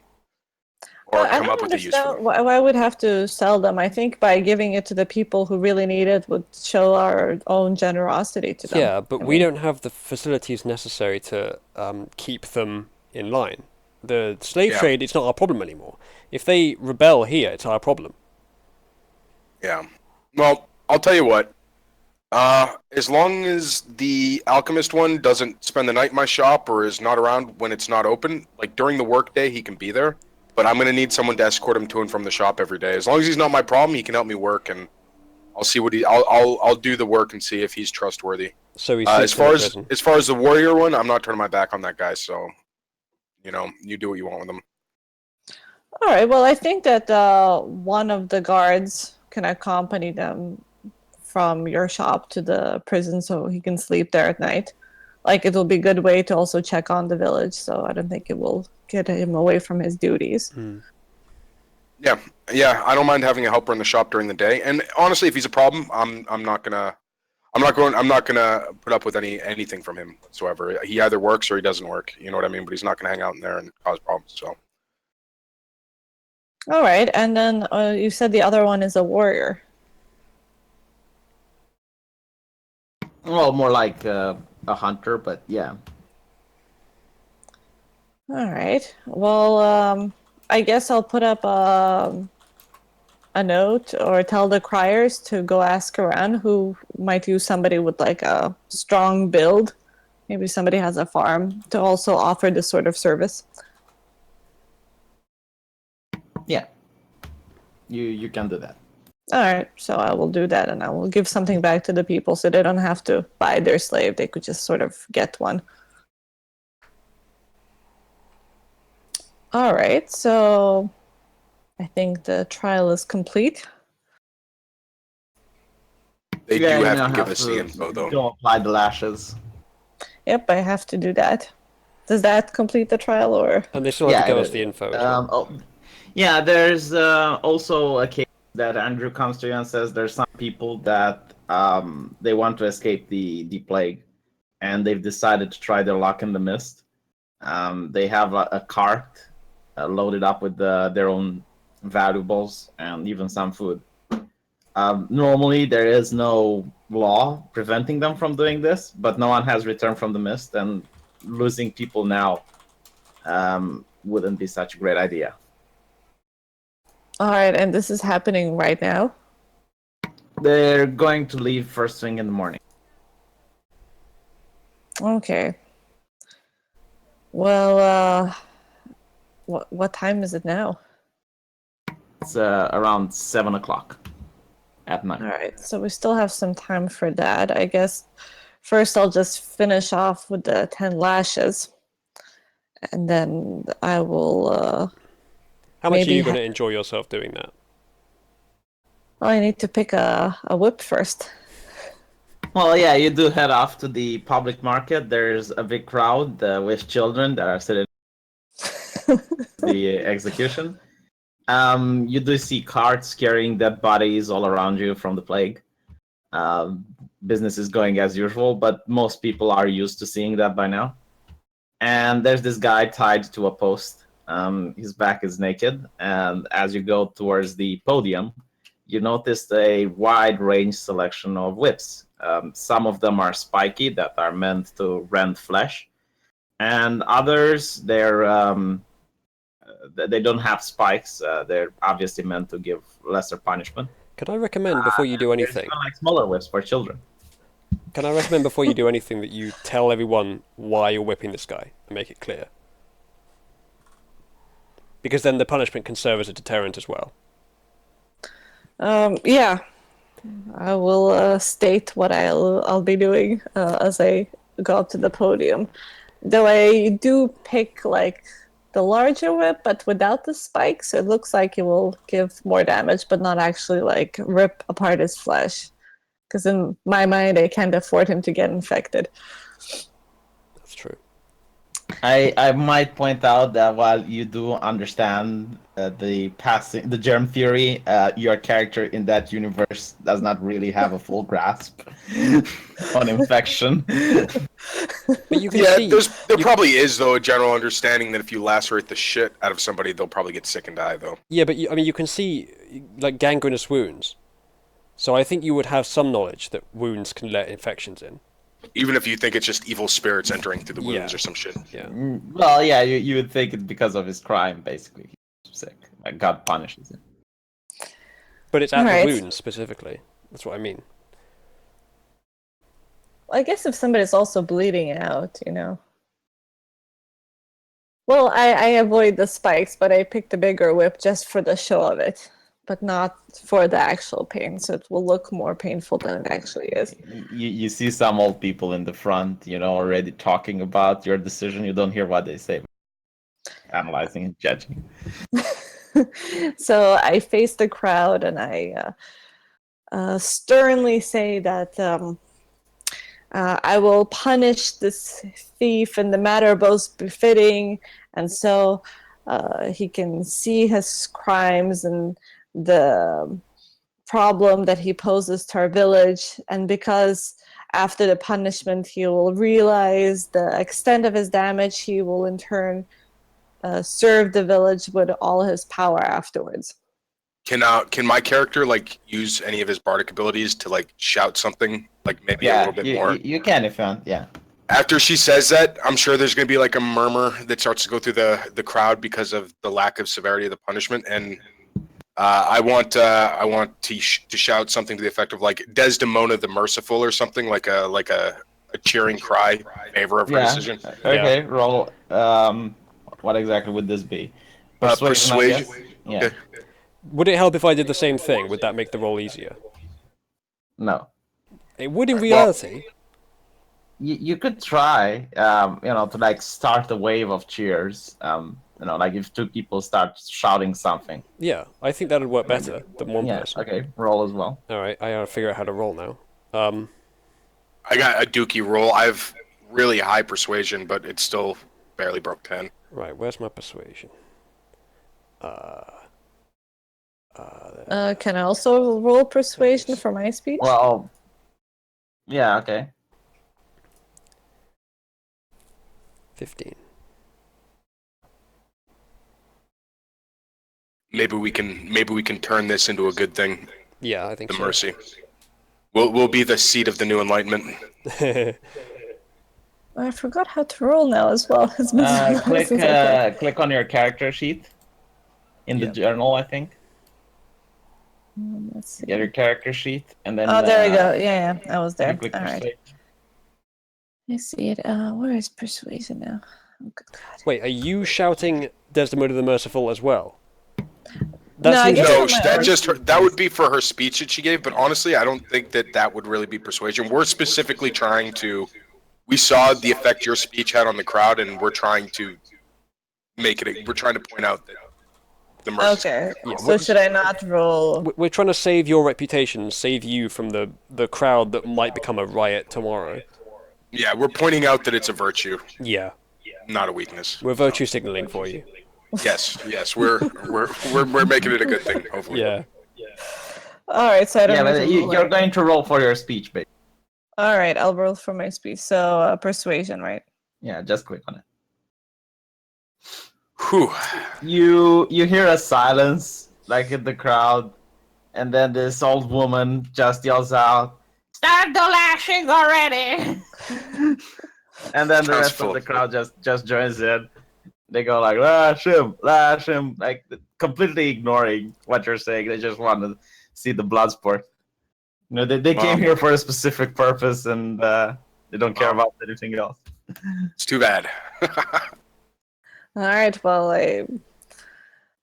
or come up with a use for them. Why would have to sell them? I think by giving it to the people who really need it would show our own generosity to them. Yeah, but we don't have the facilities necessary to keep them in line. The slave trade, it's not our problem anymore. If they rebel here, it's our problem. Yeah. Well, I'll tell you what. As long as the alchemist one doesn't spend the night in my shop or is not around when it's not open, like during the workday, he can be there. But I'm gonna need someone to escort him to and from the shop every day. As long as he's not my problem, he can help me work, and I'll see what I'll do the work and see if he's trustworthy. So he's as far as the warrior one, I'm not turning my back on that guy. So, you do what you want with him. All right. Well, I think that one of the guards can accompany them from your shop to the prison so he can sleep there at night. like it'll be a good way to also check on the village. So I don't think it will get him away from his duties. Yeah. I don't mind having a helper in the shop during the day. And honestly, if he's a problem, I'm not gonna put up with anything from him whatsoever. He either works or he doesn't work. You know what I mean? But he's not gonna hang out in there and cause problems. So. All right, and then you said the other one is a warrior. Well, more like a hunter, but yeah. All right. Well, I guess I'll put up a note or tell the criers to go ask around who might use somebody with like a strong build. Maybe somebody has a farm to also offer this sort of service. Yeah. You can do that. All right, so I will do that, and I will give something back to the people so they don't have to buy their slave. They could just sort of get one. All right, so I think the trial is complete. They Yeah, do you have now to give us the info, though. Go apply the lashes. Yep, I have to do that. Does that complete the trial, or? And they still have to give Yeah, us the info as well. Yeah, there's also a case that Andrew comes to you and says there's some people that they want to escape the plague, and they've decided to try their luck in the mist. They have a cart loaded up with their own valuables and even some food. Normally, there is no law preventing them from doing this, but no one has returned from the mist, and losing people now wouldn't be such a great idea. All right, and this is happening right now? They're going to leave first thing in the morning. Okay. Well, what time is it now? It's around 7 o'clock at night. All right, so we still have some time for that. I guess first I'll just finish off with the 10 lashes, and then I will... How much are maybe you going to enjoy yourself doing that? Well, I need to pick a whip first. Well, yeah, you do head off to the public market. There's a big crowd with children that are sitting the execution. You do see carts carrying dead bodies all around you from the plague. Business is going as usual, but most people are used to seeing that by now. And there's this guy tied to a post. His back is naked, and as you go towards the podium, you notice a wide range selection of whips. Some of them are spiky, that are meant to rend flesh, and others they don't have spikes. They're obviously meant to give lesser punishment. Can I recommend before you do anything? There's like smaller whips for children. Can I recommend before you do anything that you tell everyone why you're whipping this guy and make it clear? Because then the punishment can serve as a deterrent as well. Yeah, I will state what I'll be doing as I go up to the podium. Though I do pick like the larger whip, but without the spikes, so it looks like it will give more damage, but not actually like rip apart his flesh. Because in my mind, I can't afford him to get infected. That's true. I might point out that while you do understand the germ theory, your character in that universe does not really have a full grasp on infection. But you can see, there probably is though a general understanding that if you lacerate the shit out of somebody, they'll probably get sick and die though. yeah, but you can see like gangrenous wounds. So I think you would have some knowledge that wounds can let infections in. Even if you think it's just evil spirits entering through the wounds Yeah. or some shit. Yeah. Well, yeah, you would think it's because of his crime, basically. He's sick. Like God punishes him. But it's at Alright. the wounds specifically. That's what I mean. I guess if somebody's also bleeding out, you know. Well, I avoid the spikes, but I picked a bigger whip just for the show of it, but not for the actual pain, so it will look more painful than it actually is. You see some old people in the front, already talking about your decision. You don't hear what they say, analyzing and judging. So I face the crowd and I sternly say that I will punish this thief in the manner most befitting, and so he can see his crimes and the problem that he poses to our village. And because after the punishment he will realize the extent of his damage, he will in turn serve the village with all his power afterwards. Can my character like use any of his bardic abilities to like shout something like maybe a little bit more? You can if you want. Yeah. After she says that, I'm sure there's going to be like a murmur that starts to go through the crowd because of the lack of severity of the punishment, and I want to shout something to the effect of like Desdemona the Merciful or something like a cheering cry in favor of her decision. Okay, roll. What exactly would this be? Persuasion. Yeah. Okay. Would it help if I did the same thing? Would that make the roll easier? No. It would in reality. You could try, to like start a wave of cheers. Like if two people start shouting something. Yeah, I think that would work better than one person. Okay, roll as well. All right, I gotta figure out how to roll now. I got a dookie roll. I've really high persuasion, but it still barely broke 10. Right, where's my persuasion? Can I also roll persuasion for my speech? Well, yeah, okay. 15. Maybe we can turn this into a good thing. Yeah, I think the so. mercy. We'll be the seat of the new enlightenment. I forgot how to roll now as well. It's been so long since I played. Click on your character sheet in the journal, I think. Let's see. Get your character sheet, and then. Oh, there we go. Yeah, I was there. Click All right. persuade. I see it. Where is persuasion now? Oh, good God. Wait, are you shouting Desdemona the Merciful as well? No, I guess No, on my that own. just that would be for her speech that she gave. But honestly, I don't think that would really be persuasion. We're specifically trying to. We saw the effect your speech had on the crowd, and we're trying to make it. We're trying to point out that the mercy. Okay. Yeah, So should I not roll? We're trying to save your reputation, save you from the crowd that might become a riot tomorrow. Yeah, we're pointing out that it's a virtue, Yeah, not a weakness. we're virtue signaling for you. Yes, we're making it a good thing. Hopefully. Yeah. All right, so I don't Yeah, need but to roll you're it. going to roll for your speech, babe. All right, I'll roll for my speech. So persuasion, right? Yeah, just click on it. Whew. You hear a silence like in the crowd, and then this old woman just yells out, "Start the lashing already!" And then the Sounds rest full. of the crowd just joins in. They go like, lash him, like completely ignoring what you're saying. They just want to see the blood sport. They came here for a specific purpose, and they don't care about anything else. It's too bad. All right, well,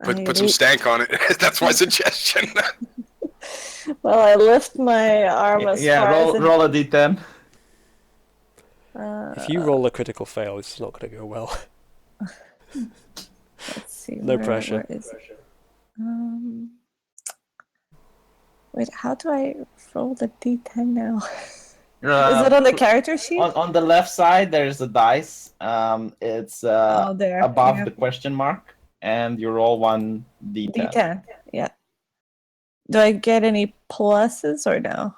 Put some stank on it. That's my suggestion. I lift my arm as Yeah, far as roll a d10. If you roll a critical fail, it's not going to go well. Let's see. No pressure. Where is it? Wait, how do I roll the d10 now? Is it on the character sheet? On the left side, there's a dice. It's there. above Yeah. the question mark, and you roll one d10. D10. Yeah. Do I get any pluses or no?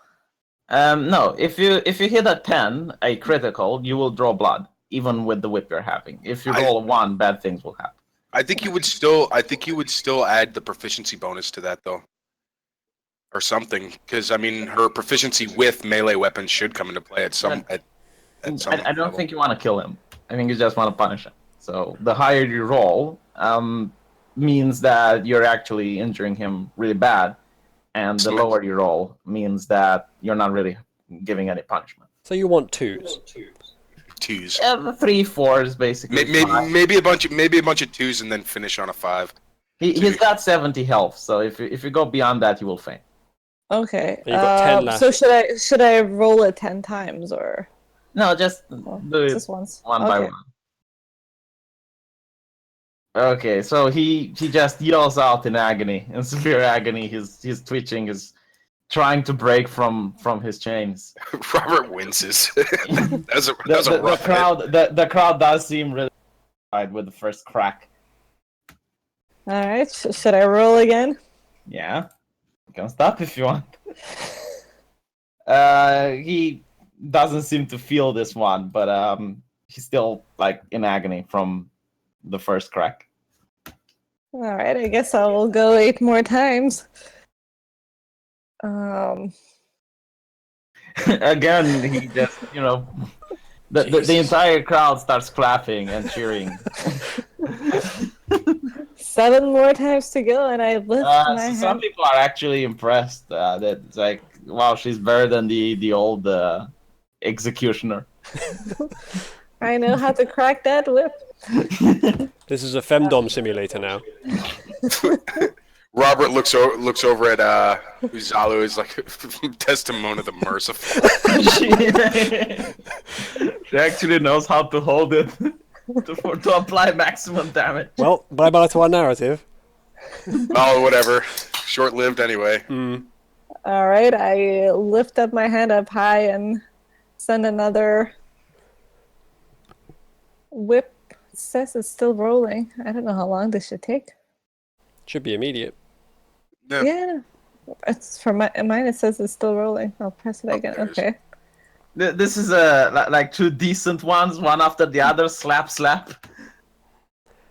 No, if you hit a 10, a critical, you will draw blood, even with the whip you're having. If you roll a 1, bad things will happen. I think you would still add the proficiency bonus to that though, or something, because I mean her proficiency with melee weapons should come into play at some. I don't level. think you want to kill him. I think you just want to punish him. So the higher you roll, means that you're actually injuring him really bad, and the lower you roll means that you're not really giving any punishment. So you want twos. Twos. 3, 4s basically. Maybe a bunch of twos and then finish on a 5. He's got 70 health, so if you go beyond that, you will faint. Okay. You got 10 left. So should I roll it 10 times or No, just do it just once? one by one. Okay, so he just yells out in agony, in severe agony. He's twitching. His trying to break from his chains. Robert winces. That's a rough hit. The crowd does seem really satisfied with the first crack. All right, should I roll again? Yeah, you can stop if you want. He doesn't seem to feel this one, but he's still like in agony from the first crack. All right, I guess I will go 8 more times. Again, he just, the entire crowd starts clapping and cheering. 7 more times to go, and I lift my hand. Some people are actually impressed. That it's like, wow, she's better than the old executioner. I know how to crack that whip. This is a femdom simulator now. Robert looks over at Uzalu, is like Desdemona the Merciful. She actually knows how to hold it to apply maximum damage. Well, bye-bye to our narrative. Oh, whatever. Short-lived anyway. All right, I lift up my hand up high and send another whip. It says it's still rolling. I don't know how long this should take. Should be immediate. Yeah. It's for mine. It says it's still rolling. I'll press it again. Okay. This is like 2 decent ones, one after the other. Slap, slap.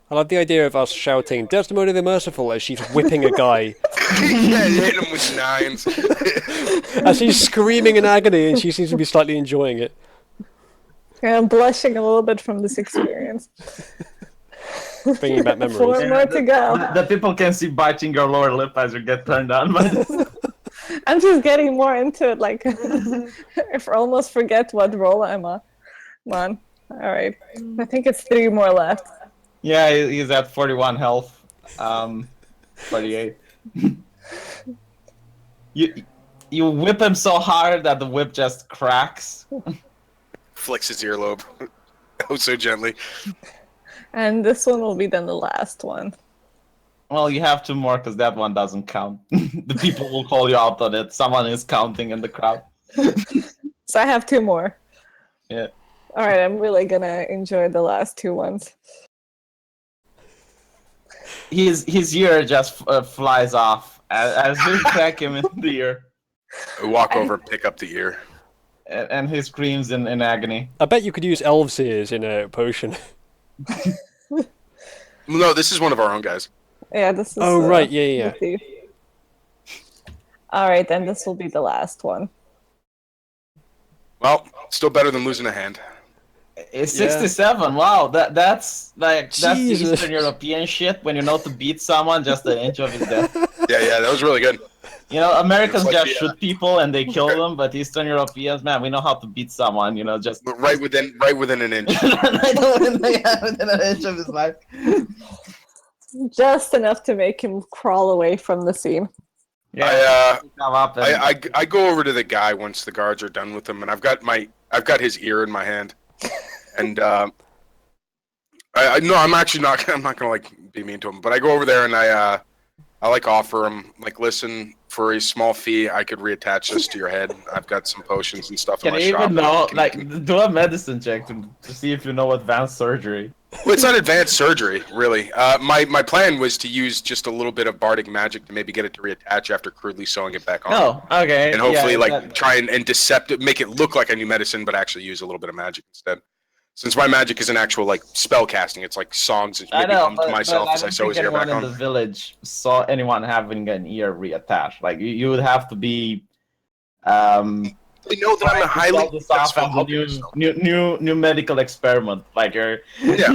I like the idea of us shouting "Desdemona the Merciful" as she's whipping a guy. Yeah, hit him with 9s. As she's screaming in agony, and she seems to be slightly enjoying it. Yeah, I'm blushing a little bit from this experience. Bringing back memories. 4 more to go. The people can see biting your lower lip as you get turned on by this. I'm just getting more into it. Like, I almost forget what role I'm on. All right. I think it's 3 more left. Yeah, he's at 41 health. 48. You whip him so hard that the whip just cracks. Flicks his earlobe. Oh, so gently. And this one will be then the last one. Well, you have 2 more because that one doesn't count. The people will call you out on it. Someone is counting in the crowd. So I have 2 more. Yeah. All right, I'm really gonna enjoy the last 2 ones. His ear just flies off as you crack him in the ear. I walk over and pick up the ear. And he screams in agony. I bet you could use elves' ears in a potion. No, this is one of our own guys. Yeah, this is. Oh, right, yeah. All right, then this will be the last one. Well, still better than losing a hand. It's 67. Wow, that's the Jesus. Eastern European shit when you know to beat someone just an inch of his death. Yeah, that was really good. Americans It's like just shoot people and they kill them, but Eastern Europeans, man, we know how to beat someone. Just Right within an inch. within an inch of his life. Just enough to make him crawl away from the scene. Yeah, I go over to the guy once the guards are done with him, and I've got his ear in my hand, and I'm actually not. I'm not gonna like be mean to him, but I go over there and I like offer him like, listen, for a small fee, I could reattach this to your head. I've got some potions and stuff in my shop. Do a medicine check to see if you know advanced surgery. Well, it's not advanced surgery, really. My plan was to use just a little bit of bardic magic to maybe get it to reattach after crudely sewing it back on. Oh, okay. And hopefully, try and decept it, make it look like a new medicine, but actually use a little bit of magic instead. Since my magic is an actual spell casting, it's like songs that maybe hum to myself as I sew his ear back on. I don't think anyone in the village saw anyone having an ear reattached. Like you would have to be. They know that I'm a highly new medical experiment. Like you're. Yeah.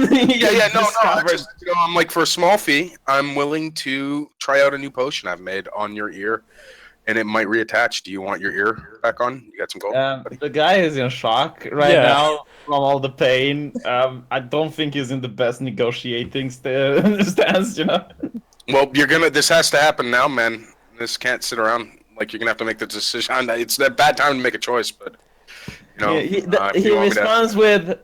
No. Just, I'm like, for a small fee, I'm willing to try out a new potion I've made on your ear, and it might reattach. Do you want your ear back on? You got some gold? The guy is in shock now from all the pain. I don't think he's in the best negotiating stance. Well, this has to happen now, man. This can't sit around. Like, you're gonna have to make the decision. It's a bad time to make a choice, but he responds with.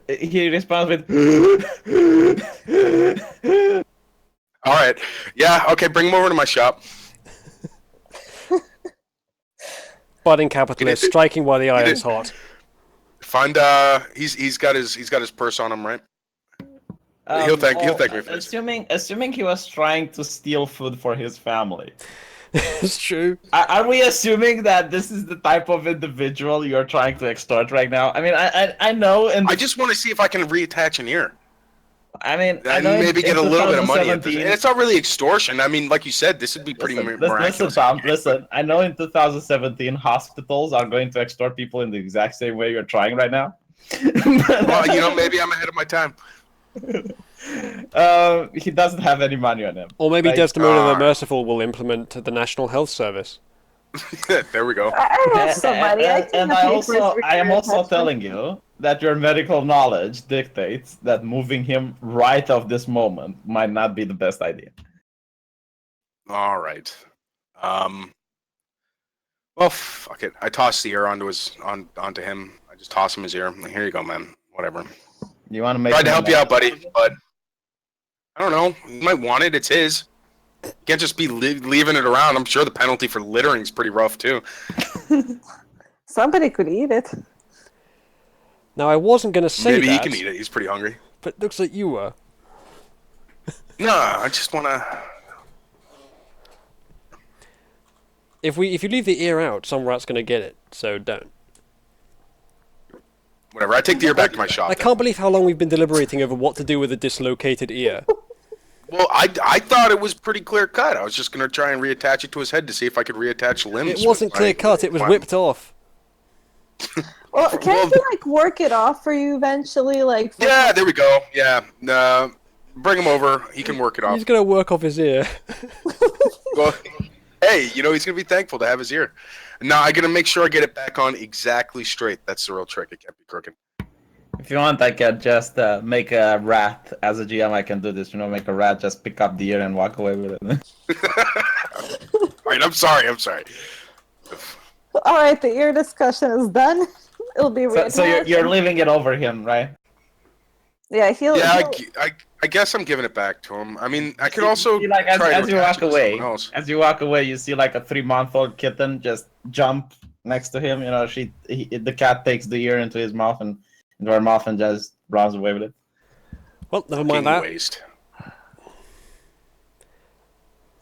All right, yeah, okay, bring him over to my shop. budding capitalist striking while the iron is hot. Find he's got his purse on him, right? He'll thank me for this. Assuming he was trying to steal food for his family. It's true. Are we assuming that this is the type of individual you're trying to extort right now? I mean, I know, and I just want to see if I can reattach an ear. I mean, I And know maybe get a little bit of money. And 2017 it's not really extortion. I mean, like you said, this would be pretty miraculous. Listen, Tom, listen. I know in 2017 hospitals are going to extort people in the exact same way you're trying right now. Well, maybe I'm ahead of my time. He doesn't have any money on him. Or maybe Desdemona the Merciful will implement the National Health Service. There we go. I have somebody. I am also telling you that your medical knowledge dictates that moving him right off this moment might not be the best idea. All right. Well, fuck it. I tossed the ear onto him. I just toss him his ear. Like, here you go, man. Whatever. You want to make? Tried to help you out, buddy, but I don't know. You might want it. It's his. You can't just be leaving it around. I'm sure the penalty for littering is pretty rough too. Somebody could eat it. Now, I wasn't going to say Maybe that. he can eat it. He's pretty hungry. But it looks like you were. No, I just want to... If you leave the ear out, some rat's going to get it, so don't. Whatever, I take the ear back to my shop. I can't believe how long we've been deliberating over what to do with a dislocated ear. Well, I thought it was pretty clear cut. I was just going to try and reattach it to his head to see if I could reattach limbs. It wasn't clear cut, it was whipped off. Well, can't he like work it off for you eventually? Yeah, there we go. Yeah, bring him over. He can work it off. He's going to work off his ear. Well, hey, he's going to be thankful to have his ear. Now, I'm going to make sure I get it back on exactly straight. That's the real trick. It can't be crooked. If you want, I can just make a rat. As a GM, I can do this. Make a rat, just pick up the ear and walk away with it. Alright, I'm sorry. All right, the ear discussion is done. It'll be So you're leaving it over him, right? Yeah, he'll. I guess I'm giving it back to him. I mean, I could also like try as to you attach walk it to away. someone else. As you walk away, you see like a 3-month-old kitten just jump next to him. The cat takes the ear into his mouth and into her mouth and just runs away with it. Well, never mind that. Waste.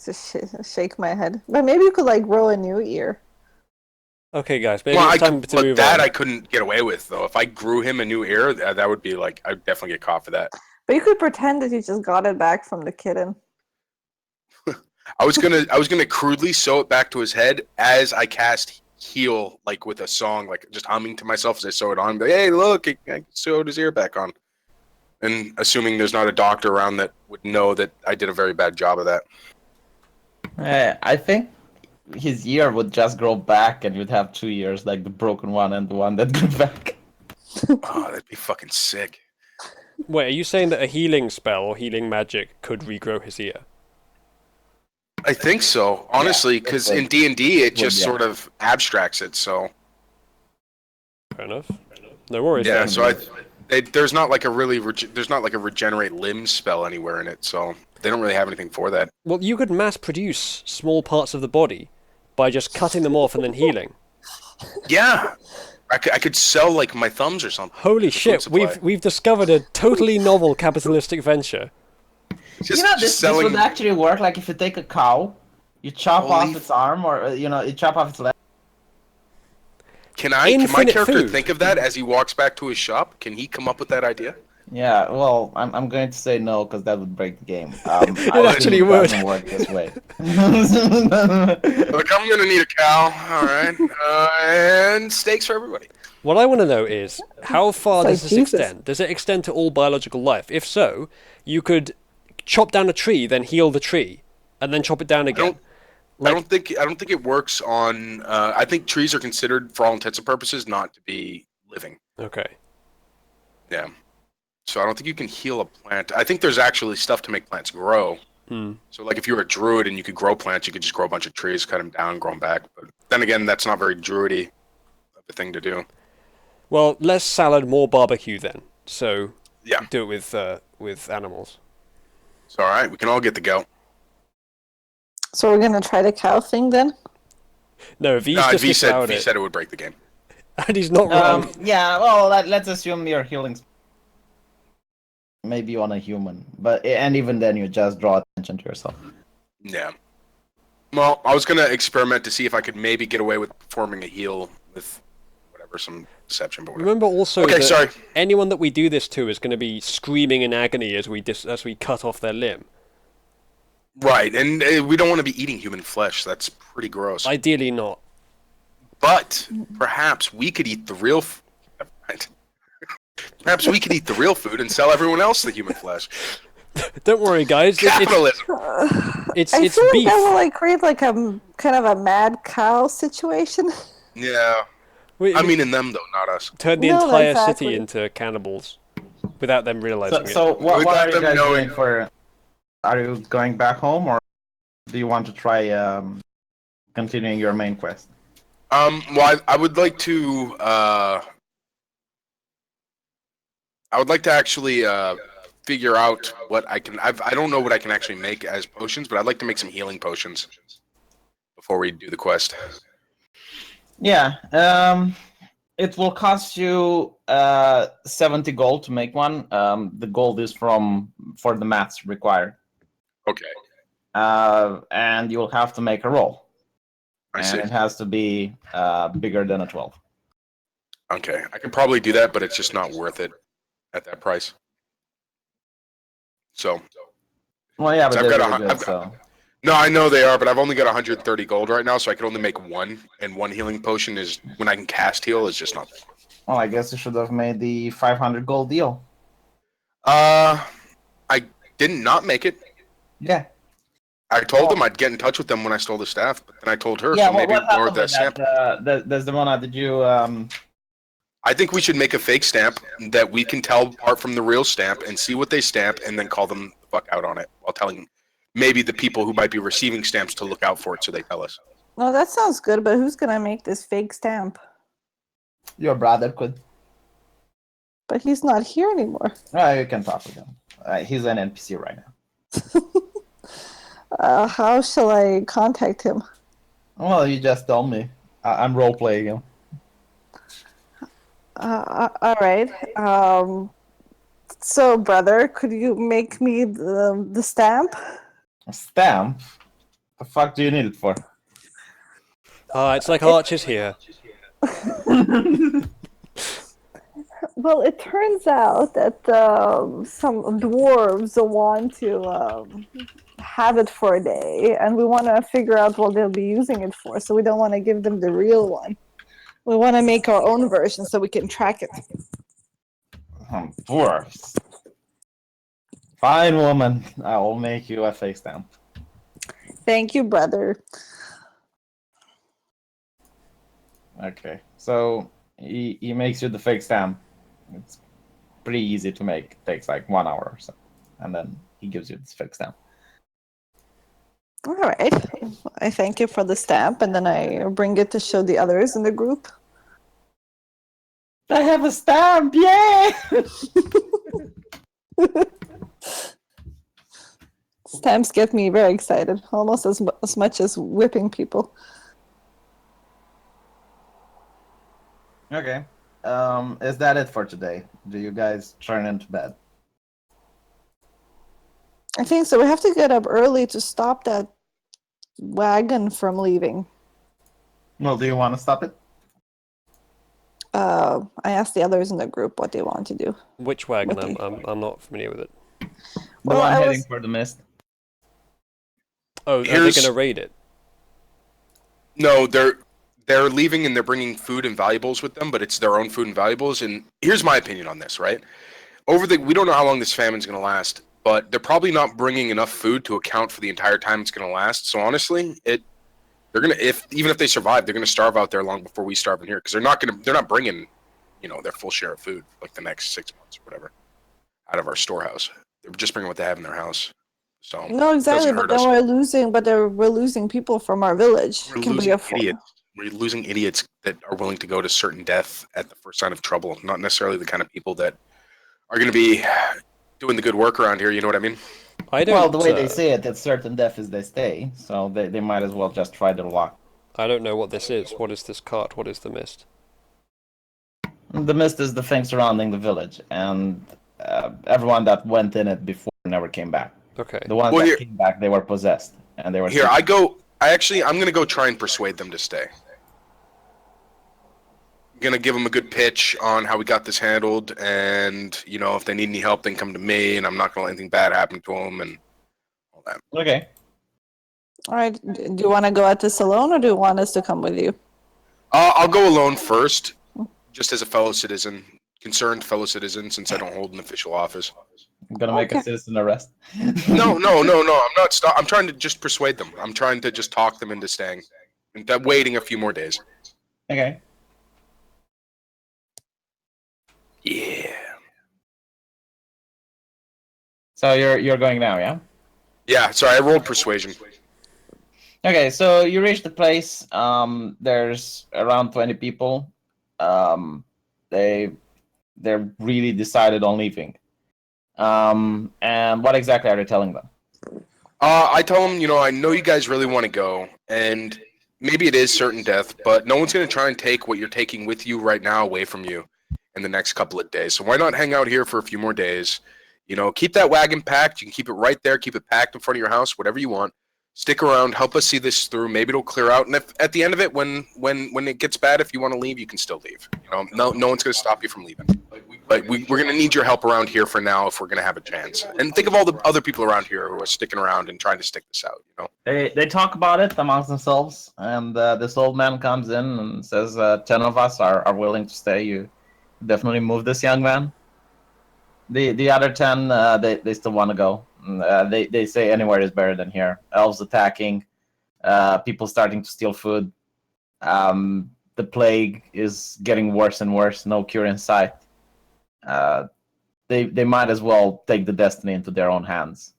Just shake my head, but maybe you could like grow a new ear. Okay, guys, maybe it's time to move on. I couldn't get away with, though. If I grew him a new ear, that would be like, I'd definitely get caught for that. But you could pretend that you just got it back from the kitten. I was gonna crudely sew it back to his head as I cast heal, like with a song, like just humming to myself as I sew it on. Like, hey, look, I sewed his ear back on. And assuming there's not a doctor around that would know that I did a very bad job of that. I think his ear would just grow back and you'd have 2 ears, like the broken one and the one that grew back. Oh, that'd be fucking sick. Wait, are you saying that a healing spell or healing magic could regrow his ear? I think so, honestly, because in D&D it just sort of abstracts it. So fair enough. No worries. Yeah, then. so there's not like a regenerate limbs spell anywhere in it, so they don't really have anything for that. Well, you could mass produce small parts of the body by just cutting them off and then healing. Yeah, I could sell like my thumbs or something. Holy shit! We've discovered a totally novel capitalistic venture. This would actually work. Like if you take a cow, you chop off its arm, or you chop off its leg. Can my character think of that as he walks back to his shop? Can he come up with that idea? Yeah, well, I'm going to say no because that would break the game. It actually would. Doesn't work this way. Look, I'm gonna need a cow. All right, and steaks for everybody. What I want to know is, how far does this extend? Does it extend to all biological life? If so, you could chop down a tree, then heal the tree, and then chop it down again. I don't think it works on. I think trees are considered, for all intents and purposes, not to be living. Okay. Yeah. So I don't think you can heal a plant. I think there's actually stuff to make plants grow. So like if you were a druid and you could grow plants, you could just grow a bunch of trees, cut them down, grow them back. But then again, that's not very druidy of a thing to do. Well, less salad, more barbecue then. So yeah, do it with animals. It's all right. We can all get the goat. So we're gonna try the cow thing then. No, V's just V allowed V it. said it would break the game. And he's not wrong. Yeah, well, let's assume you're healing. Maybe on a human, and even then, you just draw attention to yourself. Yeah. Well, I was gonna experiment to see if I could maybe get away with performing a heal with whatever, some deception, but whatever. Remember also Okay, that sorry. anyone that we do this to is going to be screaming in agony as we cut off their limb. Right, and we don't want to be eating human flesh. That's pretty gross. Ideally not. But perhaps we could eat the real. Perhaps we could eat the real food and sell everyone else the human flesh. Don't worry, guys. Capitalism. It's I feel beef. like that will like create like a kind of a mad cow situation. Yeah. I mean, in them though, not us. Turn the No, entire exactly. city into cannibals without them realizing it. So what Without are you them guys knowing. doing for? Are you going back home, or do you want to try continuing your main quest? Well, I would like to. I would like to actually figure out what I can. I don't know what I can actually make as potions, but I'd like to make some healing potions before we do the quest. Yeah. It will cost you 70 gold to make one. The gold is for the maths required. Okay. And you'll have to make a roll. I And see. it has to be bigger than a 12. Okay, I can probably do that, but it's just not worth it at that price. So. Well, yeah, but So they're I've got really a- good, I've so. No, I know they are, but I've only got 130 gold right now, so I can only make one, and one healing potion is when I can cast heal is just not. Well, I guess you should have made the 500 gold deal. I did not make it. Yeah. I told them I'd get in touch with them when I stole the staff, but then I told her, Yeah, so maybe what ignore happened the with stamp. that? Desdemona, did you... I think we should make a fake stamp that we can tell apart from the real stamp and see what they stamp and then call them the fuck out on it while telling maybe the people who might be receiving stamps to look out for it so they tell us. No, that sounds good, but who's gonna make this fake stamp? Your brother could... But he's not here anymore. You can talk with him. He's an NPC right now. How shall I contact him? Well, you just told me. I'm role-playing him. All right. So, brother, could you make me the stamp? A stamp? The fuck do you need it for? It's like archers here. Well, it turns out that some dwarves want to have it for a day, and we want to figure out what they'll be using it for, so we don't want to give them the real one. We want to make our own version so we can track it. Dwarfs. Fine, woman. I will make you a fake stamp. Thank you, brother. Okay, so he makes you the fake stamp. It's pretty easy to make. It takes like 1 hour or so. And then he gives you this fake stamp. All right. I thank you for the stamp, and then I bring it to show the others in the group. I have a stamp! Yay! Stamps get me very excited, almost as much as whipping people. Okay. Is that it for today? Do you guys turn into bed? I think so. We have to get up early to stop that wagon from leaving. Well, do you want to stop it? I asked the others in the group what they want to do. Which wagon? Okay. I'm not familiar with it. The Well, one I heading was- for the mist. Oh, are they Here's- going to raid it? No, they're leaving and they're bringing food and valuables with them, but it's their own food and valuables. And here's my opinion on this, right? We don't know how long this famine's going to last, but they're probably not bringing enough food to account for the entire time it's going to last. So honestly, even if they survive, they're going to starve out there long before we starve in here because they're not bringing, their full share of food like the next 6 months or whatever out of our storehouse. They're just bringing what they have in their house. So No, it exactly. doesn't But hurt then us. we're losing people from our village. We're Can we losing afford? idiots. We're losing idiots that are willing to go to certain death at the first sign of trouble. Not necessarily the kind of people that are going to be doing the good work around here. You know what I mean? I don't. Well, the way they say it, it's certain death is they stay. So they might as well just try their luck. I don't know what this is. What is this cart? What is the mist? The mist is the thing surrounding the village, and everyone that went in it before never came back. Okay. The ones that came back, they were possessed, and they were. Here, I'm gonna go try and persuade them to stay. I'm gonna give them a good pitch on how we got this handled, and if they need any help, they can come to me, and I'm not gonna let anything bad happen to them, and all that. Okay. All right. Do you want to go at this alone, or do you want us to come with you? I'll go alone first, just as a concerned fellow citizen, since I don't hold an official office. I'm gonna make a citizen arrest. No. I'm not. I'm trying to just persuade them. I'm trying to just talk them into staying, and waiting a few more days. Okay. Yeah. So you're going now, yeah? Yeah. Sorry, I rolled persuasion. Okay, so you reach the place. There's around 20 people. They're really decided on leaving. And what exactly are you telling them? I tell them, I know you guys really want to go, and maybe it is certain death, but no one's going to try and take what you're taking with you right now away from you in the next couple of days. So why not hang out here for a few more days? Keep that wagon packed. You can keep it right there. Keep it packed in front of your house, whatever you want. Stick around. Help us see this through. Maybe it'll clear out. And if at the end of it, when it gets bad, if you want to leave, you can still leave. No one's going to stop you from leaving. But we're going to need your help around here for now if we're going to have a chance. And think of all the other people around here who are sticking around and trying to stick this out. They talk about it amongst themselves, and this old man comes in and says, 10 of us are willing to stay. You definitely move this young man. The other 10, they still want to go. They say anywhere is better than here. Elves attacking, people starting to steal food. The plague is getting worse and worse. No cure in sight. They might as well take the destiny into their own hands.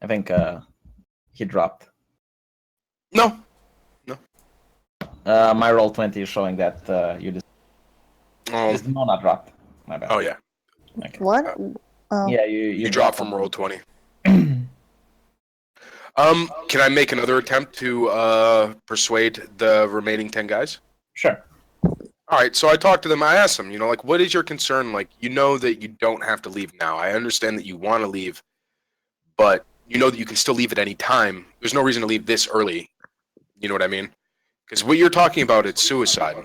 I think he dropped. No. My roll 20 is showing that you just Mona dropped. My bad. Oh yeah. Okay. What? Yeah, you dropped from roll 20. Can I make another attempt to persuade the remaining 10 guys? Sure. All right, so I talked to them. I asked them, what is your concern? That you don't have to leave now. I understand that you want to leave, but you know that you can still leave at any time. There's no reason to leave this early. You know what I mean? Because what you're talking about, it's suicide.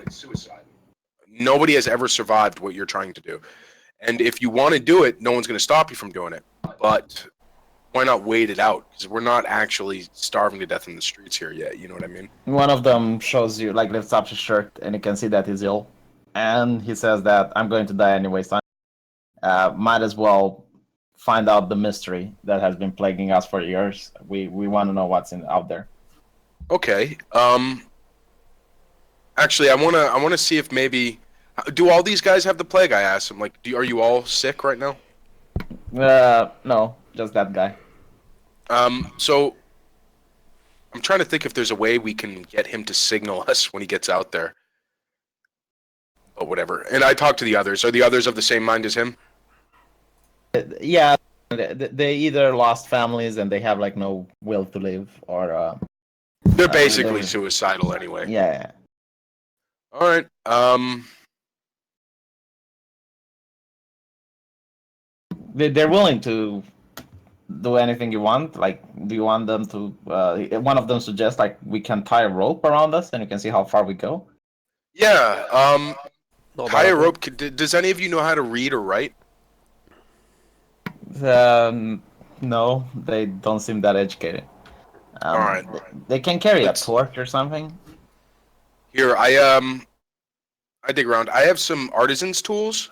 Nobody has ever survived what you're trying to do. And if you want to do it, no one's going to stop you from doing it. But why not wait it out? Because we're not actually starving to death in the streets here yet. You know what I mean? One of them shows you, lifts up his shirt, and you can see that he's ill. And he says that, I'm going to die anyway, son. Might as well find out the mystery that has been plaguing us for years. We want to know what's out there. Okay. Actually, I wanna see if maybe do all these guys have the plague? I asked him. Are you all sick right now? No, just that guy. So I'm trying to think if there's a way we can get him to signal us when he gets out there. But whatever. And I talked to the others. Are the others of the same mind as him? Yeah, they either lost families and they have no will to live, or they're basically suicidal anyway. Yeah. All right. They're willing to do anything you want. Do you want them to? One of them suggests we can tie a rope around us and you can see how far we go. Yeah. Tie a rope. Does any of you know how to read or write? No, they don't seem that educated. All right. They can carry a torch or something. Here, I dig around. I have some artisan's tools.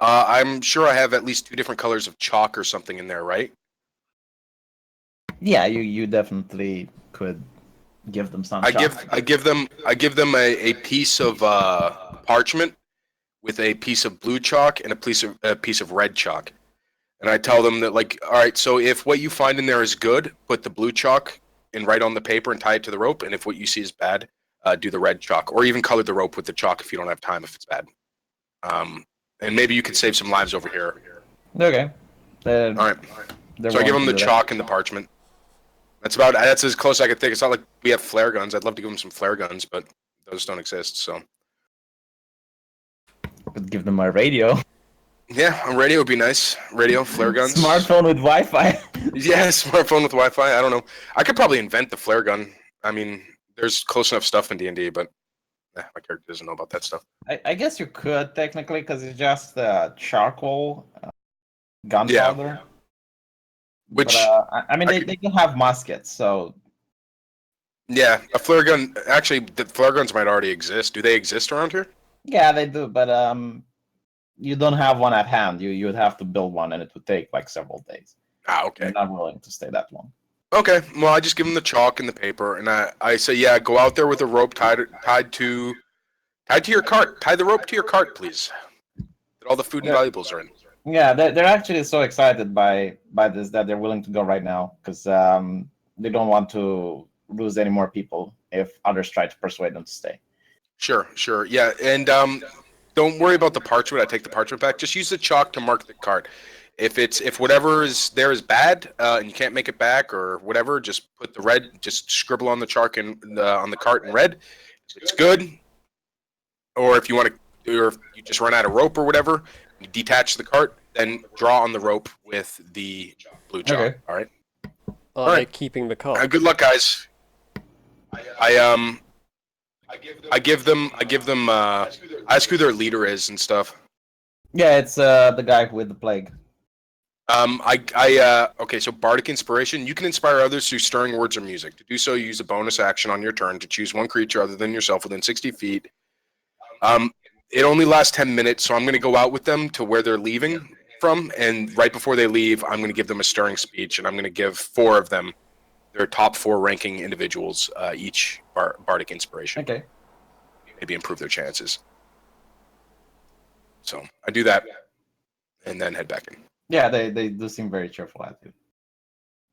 I'm sure I have at least 2 different colors of chalk or something in there, right? Yeah, you definitely could give them some. I give them a piece of parchment with a piece of blue chalk and a piece of red chalk, and I tell them that all right, so if what you find in there is good, put the blue chalk and write on the paper and tie it to the rope, and if what you see is bad, do the red chalk, or even color the rope with the chalk if you don't have time if it's bad. And maybe you could save some lives over here. Okay. All right. So I give them the chalk and the parchment. That's as close as I could think. It's not like we have flare guns. I'd love to give them some flare guns, but those don't exist. So Could give them a radio. yeah, a radio would be nice. Radio, flare guns, Smartphone with Wi-Fi. Yeah, smartphone with Wi-Fi. I don't know. I could probably invent the flare gun. I mean, there's close enough stuff in D&D, but my character doesn't know about that stuff. I guess you could technically, because it's just charcoal gunpowder. Which I mean, they can have muskets, so yeah, a flare gun. Actually, the flare guns might already exist. Do they exist around here? yeah, they do. But you don't have one at hand. You would have to build one, and it would take like several days. Okay. I'm not willing to stay that long. Okay. Well, I just give them the chalk and the paper, and I say, yeah, go out there with a rope tied to your cart. Tie the rope to your cart, please. That all the food and valuables are in. Yeah, they're actually so excited by this that they're willing to go right now because they don't want to lose any more people if others try to persuade them to stay. Sure. Yeah, and don't worry about the parchment. I take the parchment back. Just use the chalk to mark the cart. If whatever is there is bad and you can't make it back or whatever, just put the red. Just scribble on the chalk and on the cart in red. If it's good. Or if you want to, or if you just run out of rope or whatever, you detach the cart, then draw on the rope with the blue chalk. Okay. All right. Are they keeping the cart? Good luck, guys. I give them. I ask who their leader is and stuff. Yeah, it's the guy with the plague. Okay, so Bardic Inspiration. You can inspire others through stirring words or music. To do so, use a bonus action on your turn to choose one creature other than yourself within 60 feet. It only lasts 10 minutes, so I'm going to go out with them to where they're leaving from, and right before they leave, I'm going to give them a stirring speech, and I'm going to give 4 of them their top 4 ranking individuals each Bardic Inspiration. Okay. Maybe improve their chances. So I do that, and then head back in. Yeah, they do seem very cheerful at you.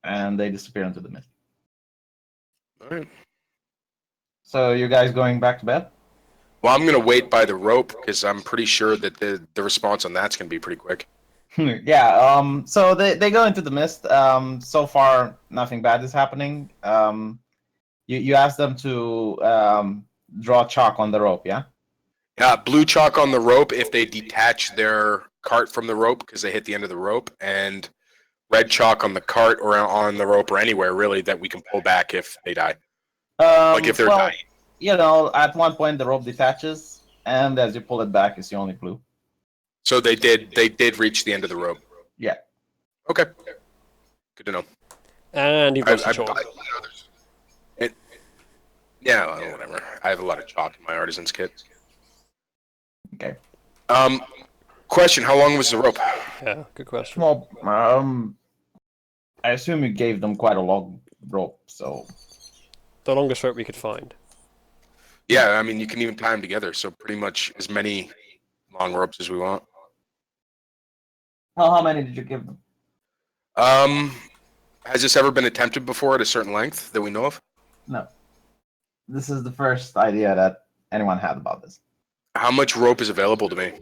And they disappear into the mist. All right. So you guys going back to bed? Well, I'm going to wait by the rope because I'm pretty sure that the response on that's going to be pretty quick. Yeah, so they go into the mist. So far, nothing bad is happening. You ask them to draw chalk on the rope, yeah? Yeah, blue chalk on the rope if they detach their cart from the rope because they hit the end of the rope, and red chalk on the cart or on the rope or anywhere, really, that we can pull back if they die. Like if they're dying. You know, at one point the rope detaches, and as you pull it back, it's only blue. So they did reach the end of the rope. Yeah. Okay. Good to know. And you've got the chalk. Yeah, well, whatever. I have a lot of chalk in my artisan's kit. Okay. Question: how long was the rope? Yeah, good question. Well, I assume you gave them quite a long rope, so The longest rope we could find. Yeah, I mean you can even tie them together, so pretty much as many long ropes as we want. how many did you give them? Has this ever been attempted before at a certain length that we know of? No. This is the first idea that anyone had about this. How much rope is available to me?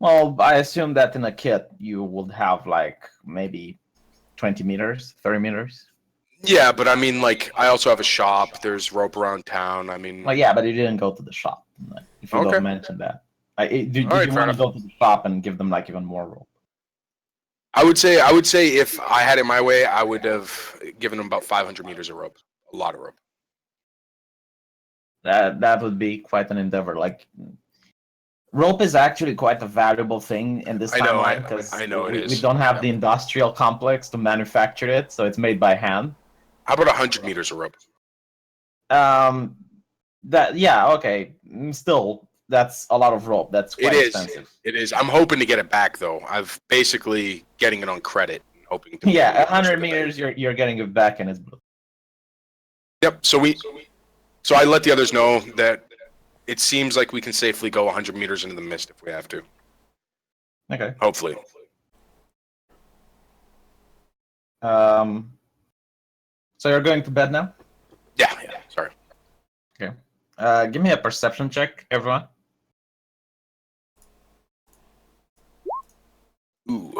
Well, I assume that in a kit you would have like maybe 20 meters, 30 meters. Yeah, but I mean, like, I also have a shop. There's rope around town. I mean, Well, yeah, but you didn't go to the shop. Like, if you don't mention that, did you Alright, want fair to enough. go to the shop and give them like even more rope? I would say if I had it my way, I would have given them about 500 meters of rope. A lot of rope. That would be quite an endeavor. Like, rope is actually quite a valuable thing in this I know, timeline because I know it we is. don't have Yeah. the industrial complex to manufacture it, so it's made by hand. How about 100 meters of rope? Okay. Still, that's a lot of rope. That's quite expensive. It is. I'm hoping to get it back though. I've basically getting it on credit, hoping to. Yeah, 100 meters, you're getting it back, and it's blue. Yep. So I let the others know that it seems like we can safely go 100 meters into the mist if we have to. Okay. Hopefully. So you're going to bed now? Yeah. Sorry. Okay. Give me a perception check, everyone. Ooh.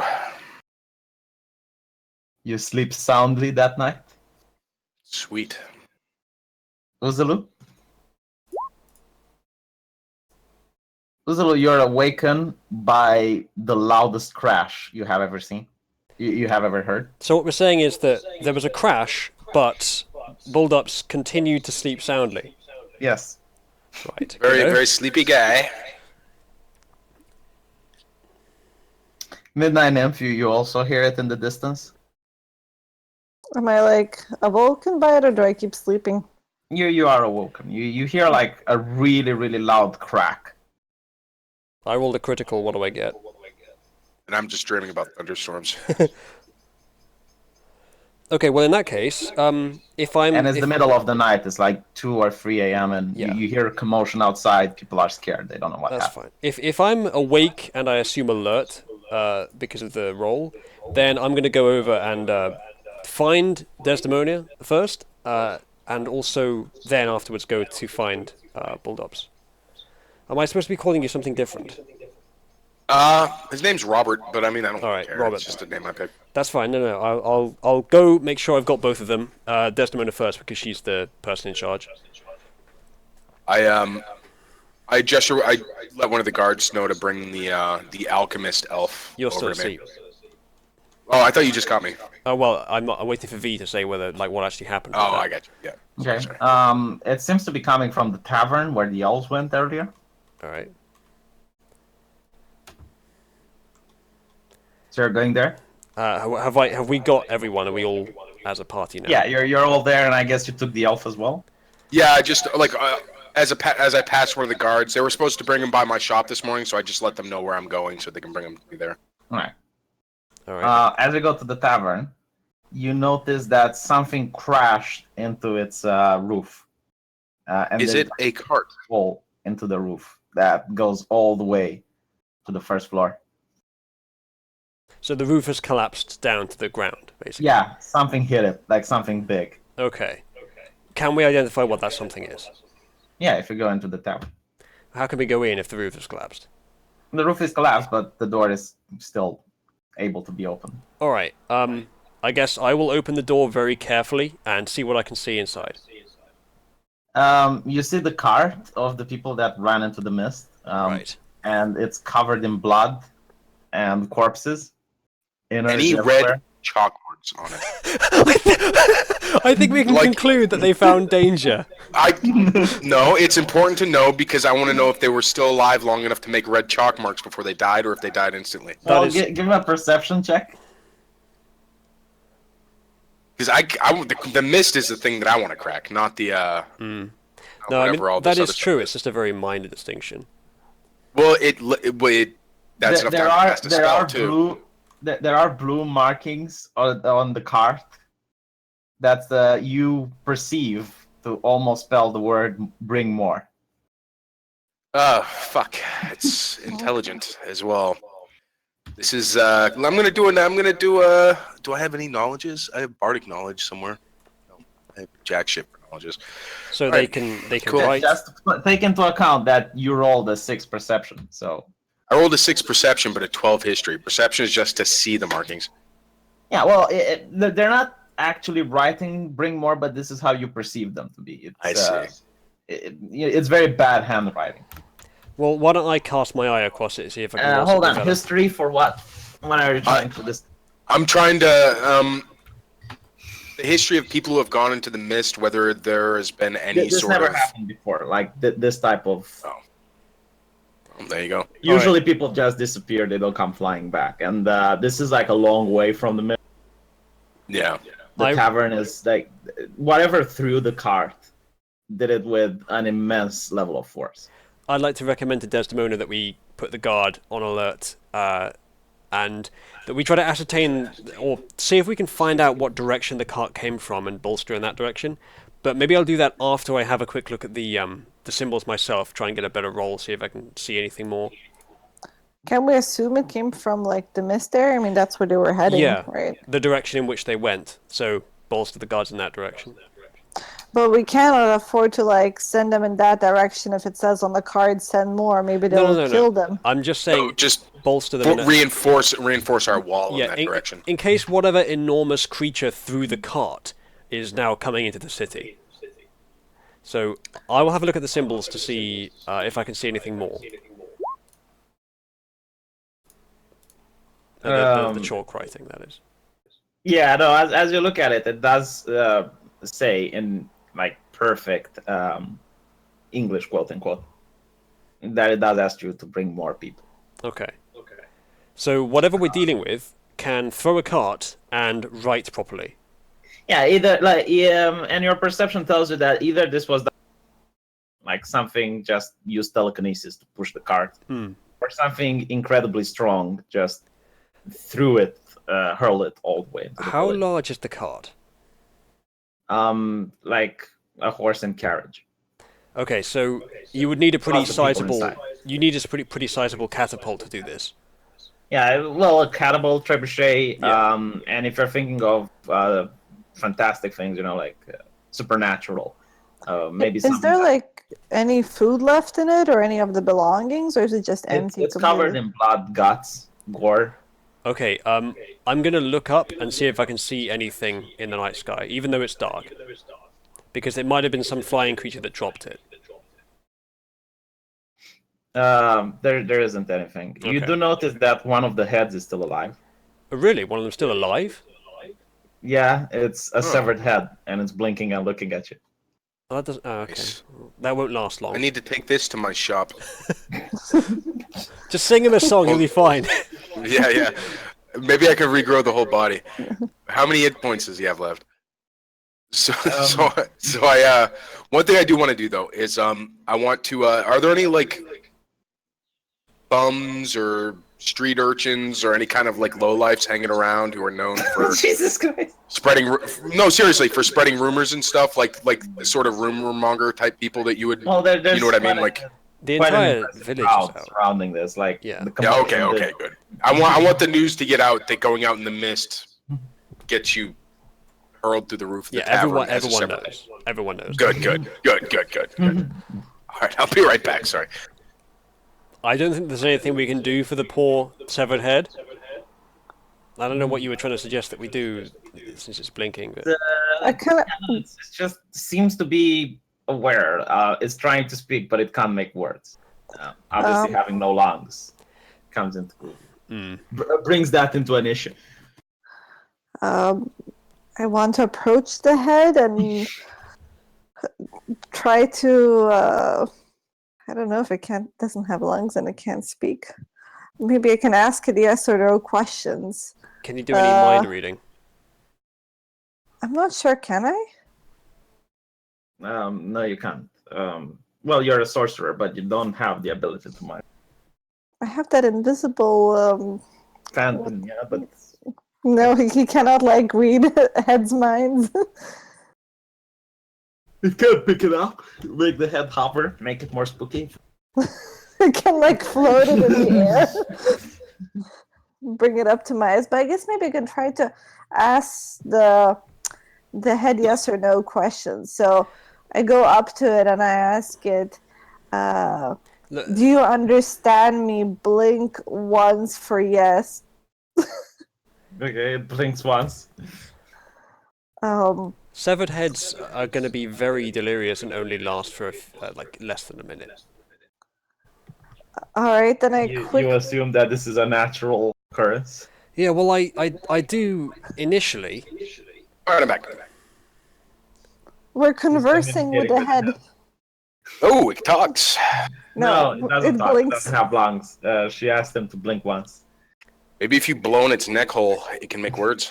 You sleep soundly that night? Sweet. Uzulu? Uzulu, you're awakened by the loudest crash you have ever seen. You have ever heard. So what we're saying is that there was a crash, but Buldups continued to sleep soundly. Yes. Right. Very sleepy guy. Midnight Nymph, you also hear it in the distance? Am I like awoken by it, or do I keep sleeping? You are awoken. You hear like a really, really loud crack. I rolled a critical, what do I get? And I'm just dreaming about thunderstorms. Okay, well in that case, if I'm... And it's the middle of the night, it's like 2 or 3 a.m. and you hear a commotion outside, people are scared, they don't know what happened. That's fine. If I'm awake and I assume alert, because of the roll, then I'm going to go over and find Desdemonia first, and also then afterwards go to find Bulldubs. Am I supposed to be calling you something different? His name's Robert, but I mean, I don't care. Robert. It's just a name I picked. That's fine. No. I'll go make sure I've got both of them. Desdemona first because she's the person in charge. I let one of the guards know to bring the alchemist elf. You're over still to me. asleep. Oh, I thought you just got me. Oh well, I'm waiting for V to say whether what actually happened. Oh, I got you. Yeah. Okay. Sorry. It seems to be coming from the tavern where the elves went earlier. All right. So you're going there? Have we got everyone? Are we all as a party now? Yeah, you're all there, and I guess you took the elf as well. Yeah, I just as I passed one of the guards, they were supposed to bring him by my shop this morning, so I just let them know where I'm going so they can bring him to me there. All right. All right. As you go to the tavern, you notice that something crashed into its roof. And Is it a cart? Hole into the roof that goes all the way to the first floor. So the roof has collapsed down to the ground, basically. Yeah, something hit it, like something big. Okay. Can we identify what that something is? Yeah, if you go into the tavern. How can we go in if the roof has collapsed? The roof is collapsed, but the door is still able to be opened. All right. I guess I will open the door very carefully and see what I can see inside. You see the cart of the people that ran into the mist. Right. And it's covered in blood and corpses. Any red chalk marks on it? I think we can conclude that they found danger. No, it's important to know because I want to know if they were still alive long enough to make red chalk marks before they died, or if they died instantly. Well, give me a perception check. Because the mist is the thing that I want to crack, not the No, I mean, that is true. It's just a very minor distinction. Well, that's enough time to cast a spell too. There are blue markings on the cart that you perceive to almost spell the word "bring more." Fuck! It's intelligent as well. This is. I'm gonna do. Do I have any knowledges? I have bardic knowledge somewhere. No, I have jack shit for knowledges. So they can Cool. write. Just take into account that you rolled a 6 perception. So. I rolled a 6 perception, but a 12 history. Perception is just to see the markings. Yeah, well, they're not actually writing "bring more," but this is how you perceive them to be. I see. It's very bad handwriting. Well, why don't I cast my eye across it and see if I can also Hold on, develop. History for what? What are you trying to this? I'm trying to the history of people who have gone into the mist, whether there has been any This sort of. never happened before, like this type of. Oh. Well, there you go. Usually people just disappear; they don't come flying back, and this is like a long way from the mist. Yeah. The tavern is like whatever threw the cart did it with an immense level of force. I'd like to recommend to Desdemona that we put the guard on alert, and that we try to ascertain or see if we can find out what direction the cart came from and bolster in that direction. But maybe I'll do that after I have a quick look at the symbols myself, try and get a better roll, see if I can see anything more. Can we assume it came from like the mist there? I mean, that's where they were heading, Yeah, right? the direction in which they went. So bolster the guards in that direction. But we cannot afford to like send them in that direction. If it says on the card "send more," maybe they'll kill them. I'm just saying, just bolster them. Reinforce our wall in that direction. In case whatever enormous creature threw the cart is now coming into the city. So I will have a look at the symbols to see if I can see anything more. The chalk writing, that is. Yeah, no. As you look at it, it does say in like perfect English, quote unquote, that it does ask you to bring more people. Okay. So whatever we're dealing with can throw a cart and write properly. Yeah, either like and your perception tells you that either this was like something just used telekinesis to push the cart, or something incredibly strong just threw it, hurled it all the way. Into the How village. large is the cart? Like a horse and carriage. Okay, so you would need a pretty Lots of people sizable. inside. You need a pretty sizable catapult to do this. Yeah, well, a catapult, trebuchet, Yeah. and if you're thinking of fantastic things, like supernatural, maybe Is something. there like any food left in it, or any of the belongings, or is it just empty? It's covered in blood, guts, gore. Okay, I'm gonna look up and see if I can see anything in the night sky, even though it's dark. Because it might have been some flying creature that dropped it. There isn't anything. You Okay. do notice that one of the heads is still alive. Oh, really? One of them still alive? Yeah, it's a severed head, and it's blinking and looking at you. Oh, that doesn't. Oh, okay. Nice. That won't last long. I need to take this to my shop. Just sing him a song, he'll be fine. Yeah. Maybe I could regrow the whole body. How many hit points does he have left? So I one thing I do want to do though is I want to are there any like bums or street urchins or any kind of like lowlifes hanging around who are known for Jesus Christ! no, seriously, for spreading rumors and stuff, like sort of rumor monger type people that you would There's you know what I mean, like The quite an entire impressive village crowd is out. surrounding this. Like Yeah. the yeah, commotion, okay, good. I want the news to get out that going out in the mist gets you hurled through the roof of the Yeah, tavern. everyone knows. Everyone knows. Good. All right, I'll be right back. Sorry. I don't think there's anything we can do for the poor severed head. I don't know what you were trying to suggest that we do, since it's blinking. But... I kind of. It just seems to be aware. It's trying to speak, but it can't make words. Obviously, having no lungs comes into brings that into an issue. I want to approach the head and try to. I don't know if it doesn't have lungs and it can't speak. Maybe I can ask it yes or no questions. Can you do any mind reading? I'm not sure. Can I? No, you can't. Well, you're a sorcerer, but you don't have the ability to mind. I have that invisible. Phantom, yeah, but No, he cannot like read heads' minds. it can pick it up, make the head hover, make it more spooky. It can like float it in the air. Bring it up to my eyes. But I guess maybe I can try to ask the head yes or no questions. So I go up to it and I ask it, do you understand me? Blink once for yes. Okay, it blinks once. Severed heads are going to be very delirious and only last for like less than a minute. All right, then You assume that this is a natural occurrence. Yeah, well, I do initially. All right, I'm back. We're conversing with the head. Oh, it talks. No, it doesn't talk. It blinks. doesn't have lungs. She asked him to blink once. Maybe if you blow in its neck hole, it can make words.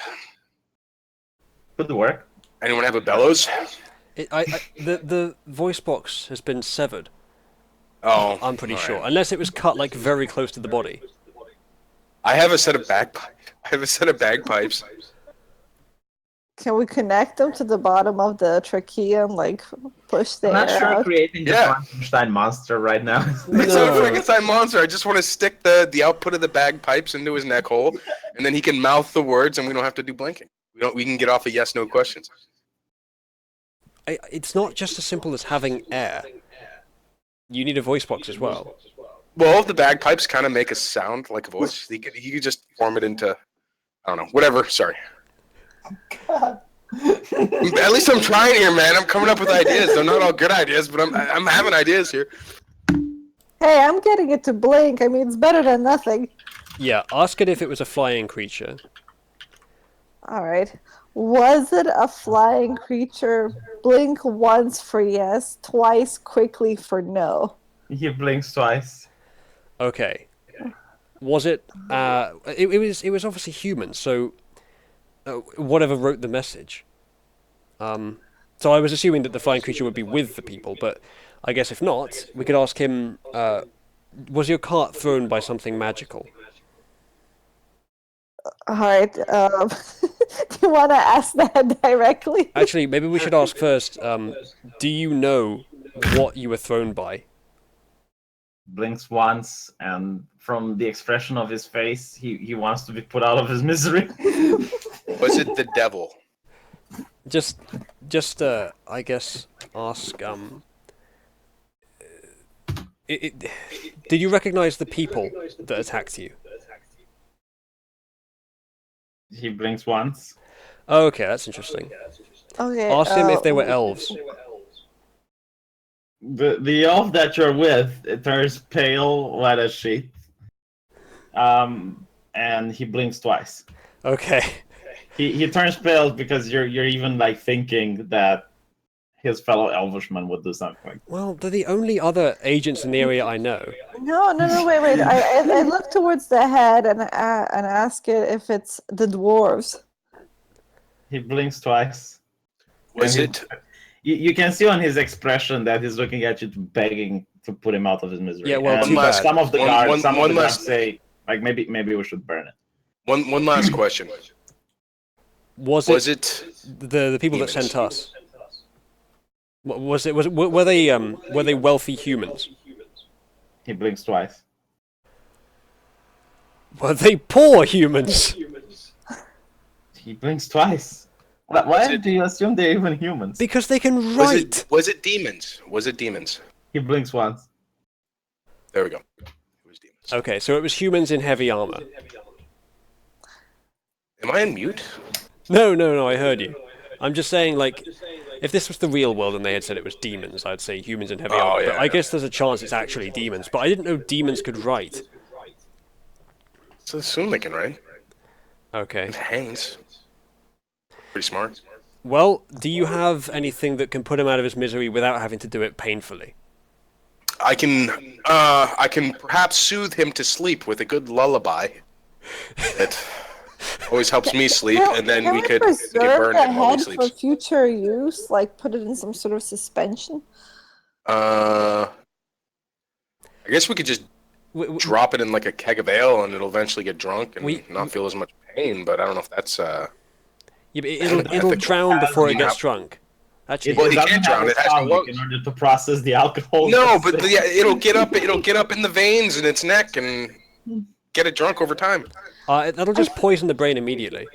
Could work. Anyone have a bellows? The voice box has been severed. Oh, I'm pretty all sure, right. unless it was cut like very close to the body. I have a set of bagpipes. Can we connect them to the bottom of the trachea and like push the I'm not air sure out? creating the Yeah. Frankenstein monster right now. It's not a Frankenstein monster. I just want to stick the output of the bagpipes into his neck hole, and then he can mouth the words, and we don't have to do blinking. We can get off of yes/no questions. It's not just as simple as having air. You need a voice box as well. Well, the bagpipes kind of make a sound like a voice. He could just form it into, I don't know, whatever. Sorry. At least I'm trying here, man. I'm coming up with ideas. They're not all good ideas, but I'm having ideas here. Hey, I'm getting it to blink. I mean, it's better than nothing. Yeah, ask it if it was a flying creature. All right. Was it a flying creature? Blink once for yes, twice quickly for no. He blinks twice. Okay. Was it? It was obviously human. So, whatever wrote the message. So I was assuming that the flying creature would be with the people, but I guess if not, we could ask him. Was your cart thrown by something magical? All right. Do you want to ask that directly? Actually, maybe we should ask first. Do you know what you were thrown by? Blinks once, and from the expression of his face, he wants to be put out of his misery. Was it the devil? Just, I guess, ask. Did you recognize the people that attacked you? He blinks once. Oh, okay, that's interesting. Okay. Ask him if they were elves. The elf that you're with, it turns pale like a sheet. And he blinks twice. Okay. He turns pale because you're even like thinking that his fellow elvishman would do something. Well, they're the only other agents in the area I know. No, wait. I look towards the head and ask it if it's the dwarves. He blinks twice. Was it? You can see on his expression that he's looking at you, begging to put him out of his misery. Yeah, well, and too bad. some of the guards, last... say, like maybe we should burn it. One last question. Was it the people that sent us? Were they wealthy humans? He blinks twice. Were they poor humans? He blinks twice. Why do you assume they're even humans? Because they can write. Was it demons? Was it demons? He blinks once. There we go. It was demons. Okay, so it was humans in heavy armor. Am I on mute? No, I heard you. I'm just saying, like, if this was the real world and they had said it was demons, I'd say humans in heavy armor. yeah, But I guess there's a chance it's actually demons. But I didn't know demons could write. So assume they can, right? Okay. It hangs. Pretty smart. Well, do you have anything that can put him out of his misery without having to do it painfully? I can perhaps soothe him to sleep with a good lullaby. It always helps me sleep, and then we could get burned the while he head sleeps. for future use, like put it in some sort of suspension. I guess we could just drop it in like a keg of ale, and it'll eventually get drunk and not feel as much pain. But I don't know if that's. Yeah, but it'll drown before it gets drunk. Actually, Well, he can't drown. It has lungs. in order to process the alcohol. No, but it'll get up. It'll get up in the veins in its neck and get it drunk over time. that'll just poison the brain immediately.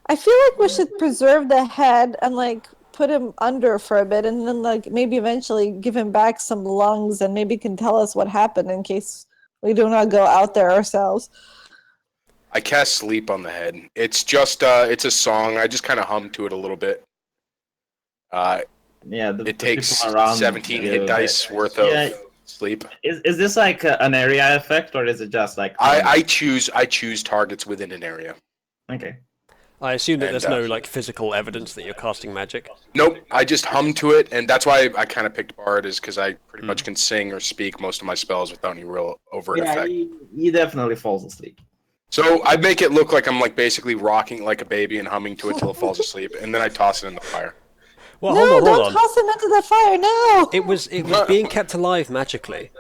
I feel like we should preserve the head and like put him under for a bit, and then like maybe eventually give him back some lungs, and maybe can tell us what happened in case we do not go out there ourselves. I cast sleep on the head. It's just it's a song. I just kind of hum to it a little bit. It takes 17 hit dice worth of sleep. Is this like an area effect, or is it just like I choose targets within an area. Okay. I assume that there's no like physical evidence that you're casting magic. Nope, I just hum to it, and that's why I kind of picked Bard, is because I pretty much can sing or speak most of my spells without any real overt effect. He definitely falls asleep. So I make it look like I'm like basically rocking like a baby and humming to it till it falls asleep, and then I toss it in the fire. Well, No, hold don't on. toss him into the fire. No. It was being kept alive magically.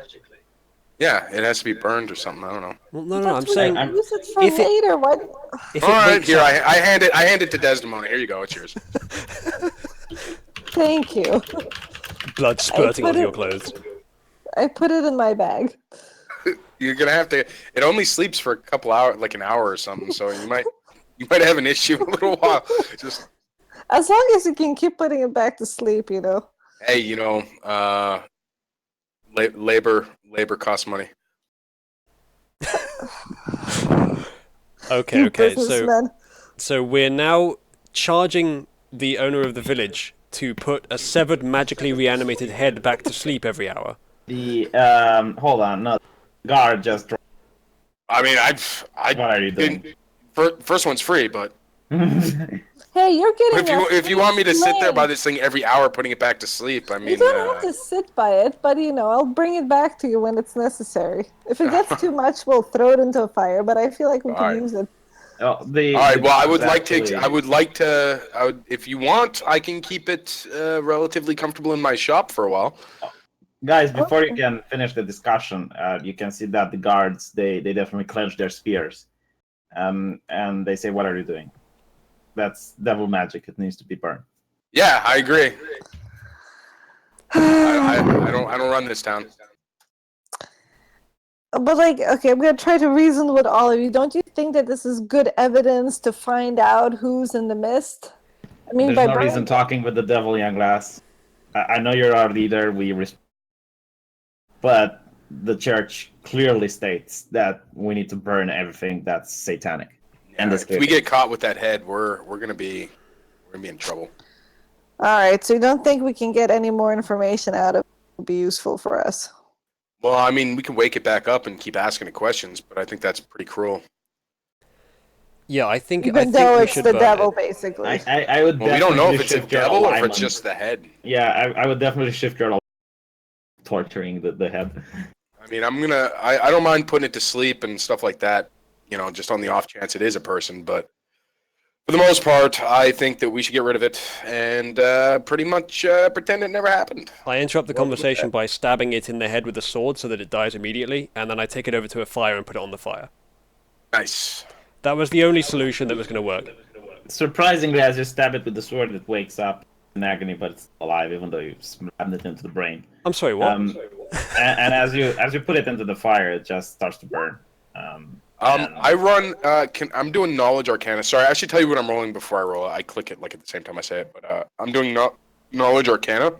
Yeah, it has to be burned or something. I don't know. Well, no, I'm saying Use it for if it- later. What? if All it right, wakes here up- I hand it to Desdemona. Here you go, it's yours. Thank you. blood spurting put onto it- your clothes. I put it in my bag. You're gonna have to. It only sleeps for a couple hours, like an hour or something. So you might have an issue in a little while. Just As long as you can keep putting it back to sleep, you know. hey, labor costs money. Okay. You businessman. So we're now charging the owner of the village to put a severed, magically reanimated head back to sleep every hour? The hold on, no, guard just. I mean, What are you doing? First one's free, but Hey, you're getting. if you want me to sit there by lane. this thing every hour, putting it back to sleep, I mean, You don't have to sit by it, but I'll bring it back to you when it's necessary. If it gets too much, we'll throw it into a fire. But I feel like we can use it. Oh, all right. Well, I would like to. If you want, I can keep it relatively comfortable in my shop for a while. Guys, before you can finish the discussion, you can see that the guards they definitely clench their spears, and they say, "What are you doing? That's devil magic. It needs to be burned." Yeah, I agree. I don't run this town. But okay, I'm gonna try to reason with all of you. Don't you think that this is good evidence to find out who's in the mist? I mean, there's no reason talking with the devil, young lass. I know you're our leader. But the church clearly states that we need to burn everything that's satanic. Yeah, and if we get caught with that head, we're gonna be in trouble. All right, so you don't think we can get any more information out of it that would be useful for us? Well, I mean, we can wake it back up and keep asking it questions, but I think that's pretty cruel. Yeah, I think Even though it's the devil, it. basically. I would. Well, we don't know if it's a devil or if it's just the head. Yeah, I would definitely shift your torturing the head. I mean, I don't mind putting it to sleep and stuff like that, just on the off chance it is a person, but for the most part, I think that we should get rid of it and pretty much pretend it never happened. I interrupt the conversation by stabbing it in the head with a sword so that it dies immediately, and then I take it over to a fire and put it on the fire. Nice. That was the only solution that was going to work. Surprisingly, as you stab it with the sword, it wakes up in agony, but it's alive, even though you slammed it into the brain. I'm sorry, what? And as you put it into the fire, it just starts to burn. I run. I'm doing knowledge arcana. Sorry, I should tell you what I'm rolling before I roll it. I click it at the same time I say it, but I'm doing knowledge arcana.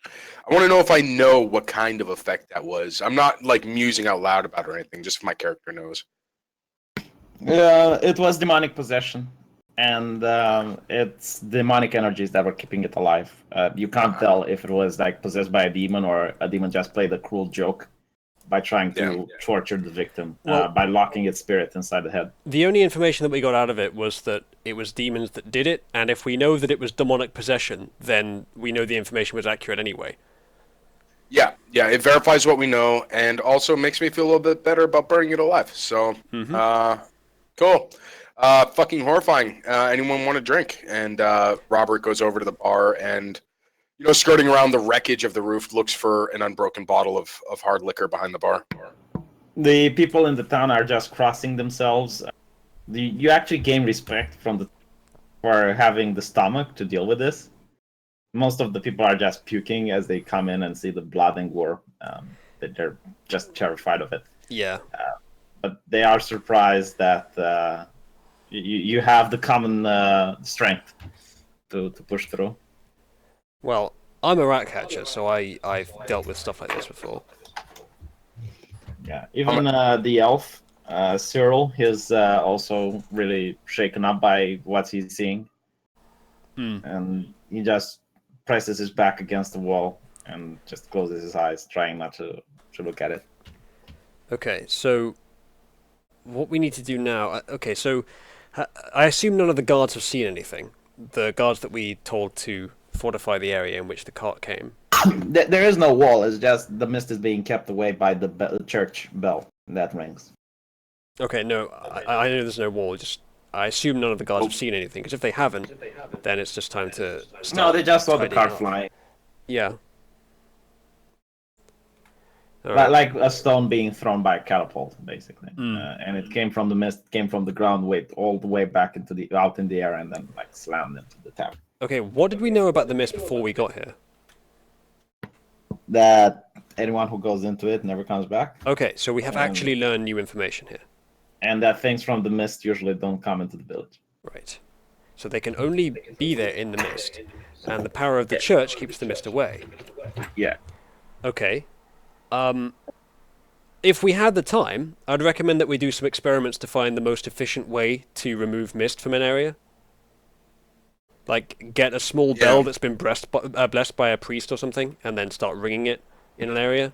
I want to know if I know what kind of effect that was. I'm not musing out loud about it or anything. Just if my character knows. It was demonic possession, and it's demonic energies that were keeping it alive. You can't tell if it was possessed by a demon or a demon just played a cruel joke by trying to torture the victim by locking its spirit inside the head. The only information that we got out of it was that it was demons that did it, and if we know that it was demonic possession, then we know the information was accurate anyway. Yeah, it verifies what we know, and also makes me feel a little bit better about burning it alive. So, cool. Fucking horrifying. Anyone want a drink? And Robert goes over to the bar and, skirting around the wreckage of the roof, looks for an unbroken bottle of hard liquor behind the bar. The people in the town are just crossing themselves. You actually gain respect for having the stomach to deal with this. Most of the people are just puking as they come in and see the blood and gore. They're just terrified of it. Yeah. But they are surprised that you have the common strength to push through. Well, I'm a rat catcher, so I've dealt with stuff like this before. Yeah, even the elf, Cyril, he's also really shaken up by what he's seeing. And he just presses his back against the wall and just closes his eyes, trying not to look at it. Okay, so what we need to do now... Okay, so I assume none of the guards have seen anything. The guards that we told to fortify the area in which the cart came. There is no wall, it's just the mist is being kept away by the church bell that rings. Okay, no, I know there's no wall, I assume none of the guards have seen anything, because if they haven't, then it's just time to start. No, they just saw the cart flying. Yeah. Right. Like a stone being thrown by a catapult, basically. And it came from the mist, came from the ground, all the way back out in the air, and then slammed into the tower. Okay, what did we know about the mist before we got here? That anyone who goes into it never comes back. Okay, so we have actually learned new information here. And that things from the mist usually don't come into the village. Right. So they can only be there in the mist, and the power of the church keeps the mist away. Yeah. Okay. If we had the time, I'd recommend that we do some experiments to find the most efficient way to remove mist from an area. Like, get a small bell that's been blessed by a priest or something, and then start ringing it in an area.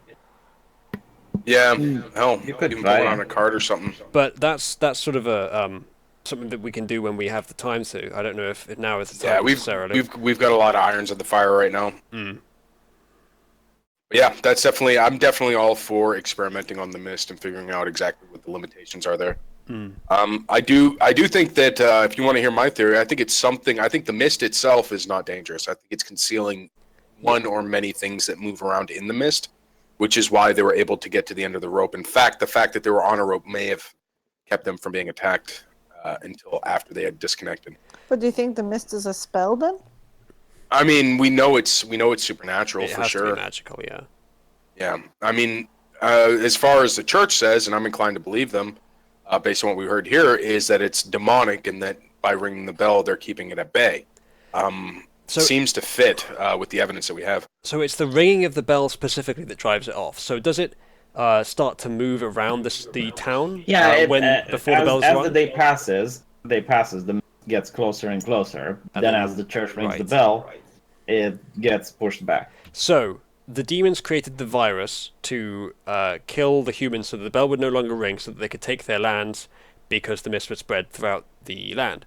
Yeah, hell, You could even try put it it. on a card or something. But that's sort of a something that we can do when we have the time to. I don't know if now is the time Yeah, necessarily. we've got a lot of irons at the fire right now. Mm. But yeah, I'm definitely all for experimenting on the mist and figuring out exactly what the limitations are there. Mm. I do think that if you want to hear my theory, I think it's something. I think the mist itself is not dangerous. I think it's concealing one or many things that move around in the mist, which is why they were able to get to the end of the rope. In fact, the fact that they were on a rope may have kept them from being attacked until after they had disconnected. But do you think the mist is a spell then? I mean, we know it's supernatural It for has sure. to be magical, yeah. Yeah, I mean, as far as the church says, and I'm inclined to believe them, based on what we heard here, is that it's demonic and that by ringing the bell, they're keeping it at bay. Seems to fit with the evidence that we have. So it's the ringing of the bell specifically that drives it off. So does it start to move around the town before the bells as rung? the day passes, the mist gets closer and closer. And then then- as the church rings the right. bell, it gets pushed back. So the demons created the virus to kill the humans so that the bell would no longer ring, so that they could take their lands because the mist would spread throughout the land.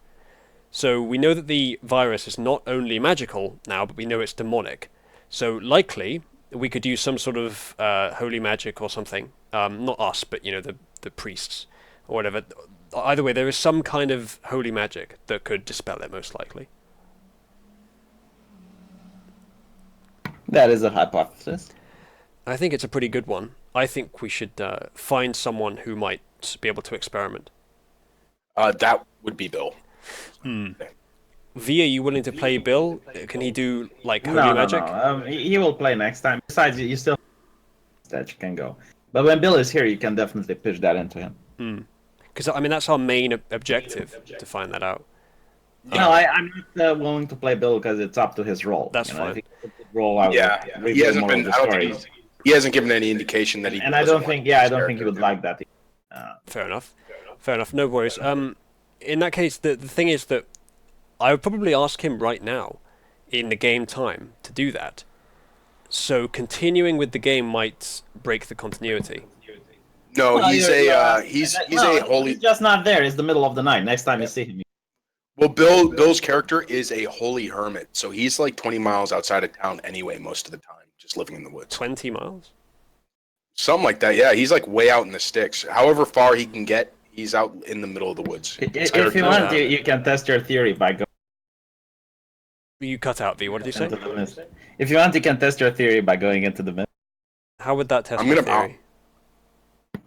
So we know that the virus is not only magical now, but we know it's demonic. So likely we could use some sort of holy magic or something. Not us, but the priests or whatever. Either way, there is some kind of holy magic that could dispel it, most likely. That is a hypothesis. I think it's a pretty good one. I think we should find someone who might be able to experiment. That would be Bill. V, are you willing to play Bill? Can he do like holy No. magic? He will play next time. Besides, you still that you can go. But when Bill is here, you can definitely pitch that into him. Because I mean that's our main objective to find that out. No, I'm not willing to play Bill because it's up to his role. That's fine. I think his role out. Yeah, he hasn't been. I don't think he hasn't given any indication that he. And I don't think he would like that. Fair enough. No worries. In that case, the thing is that I would probably ask him right now, in the game time, to do that. So continuing with the game might break the continuity. No, Well, he's a holy. He's just not there. It's the middle of the night. Next time you see him. Well, Bill's character is a holy hermit, so he's like 20 miles outside of town anyway, most of the time, just living in the woods. 20 miles? Something like that, yeah. He's like way out in the sticks. However far he can get, he's out in the middle of the woods. If you want, you can test your theory by going You cut out, V. What did you say? into the mist. If you want, you can test your theory by going into the mist. How would that test I'm my gonna-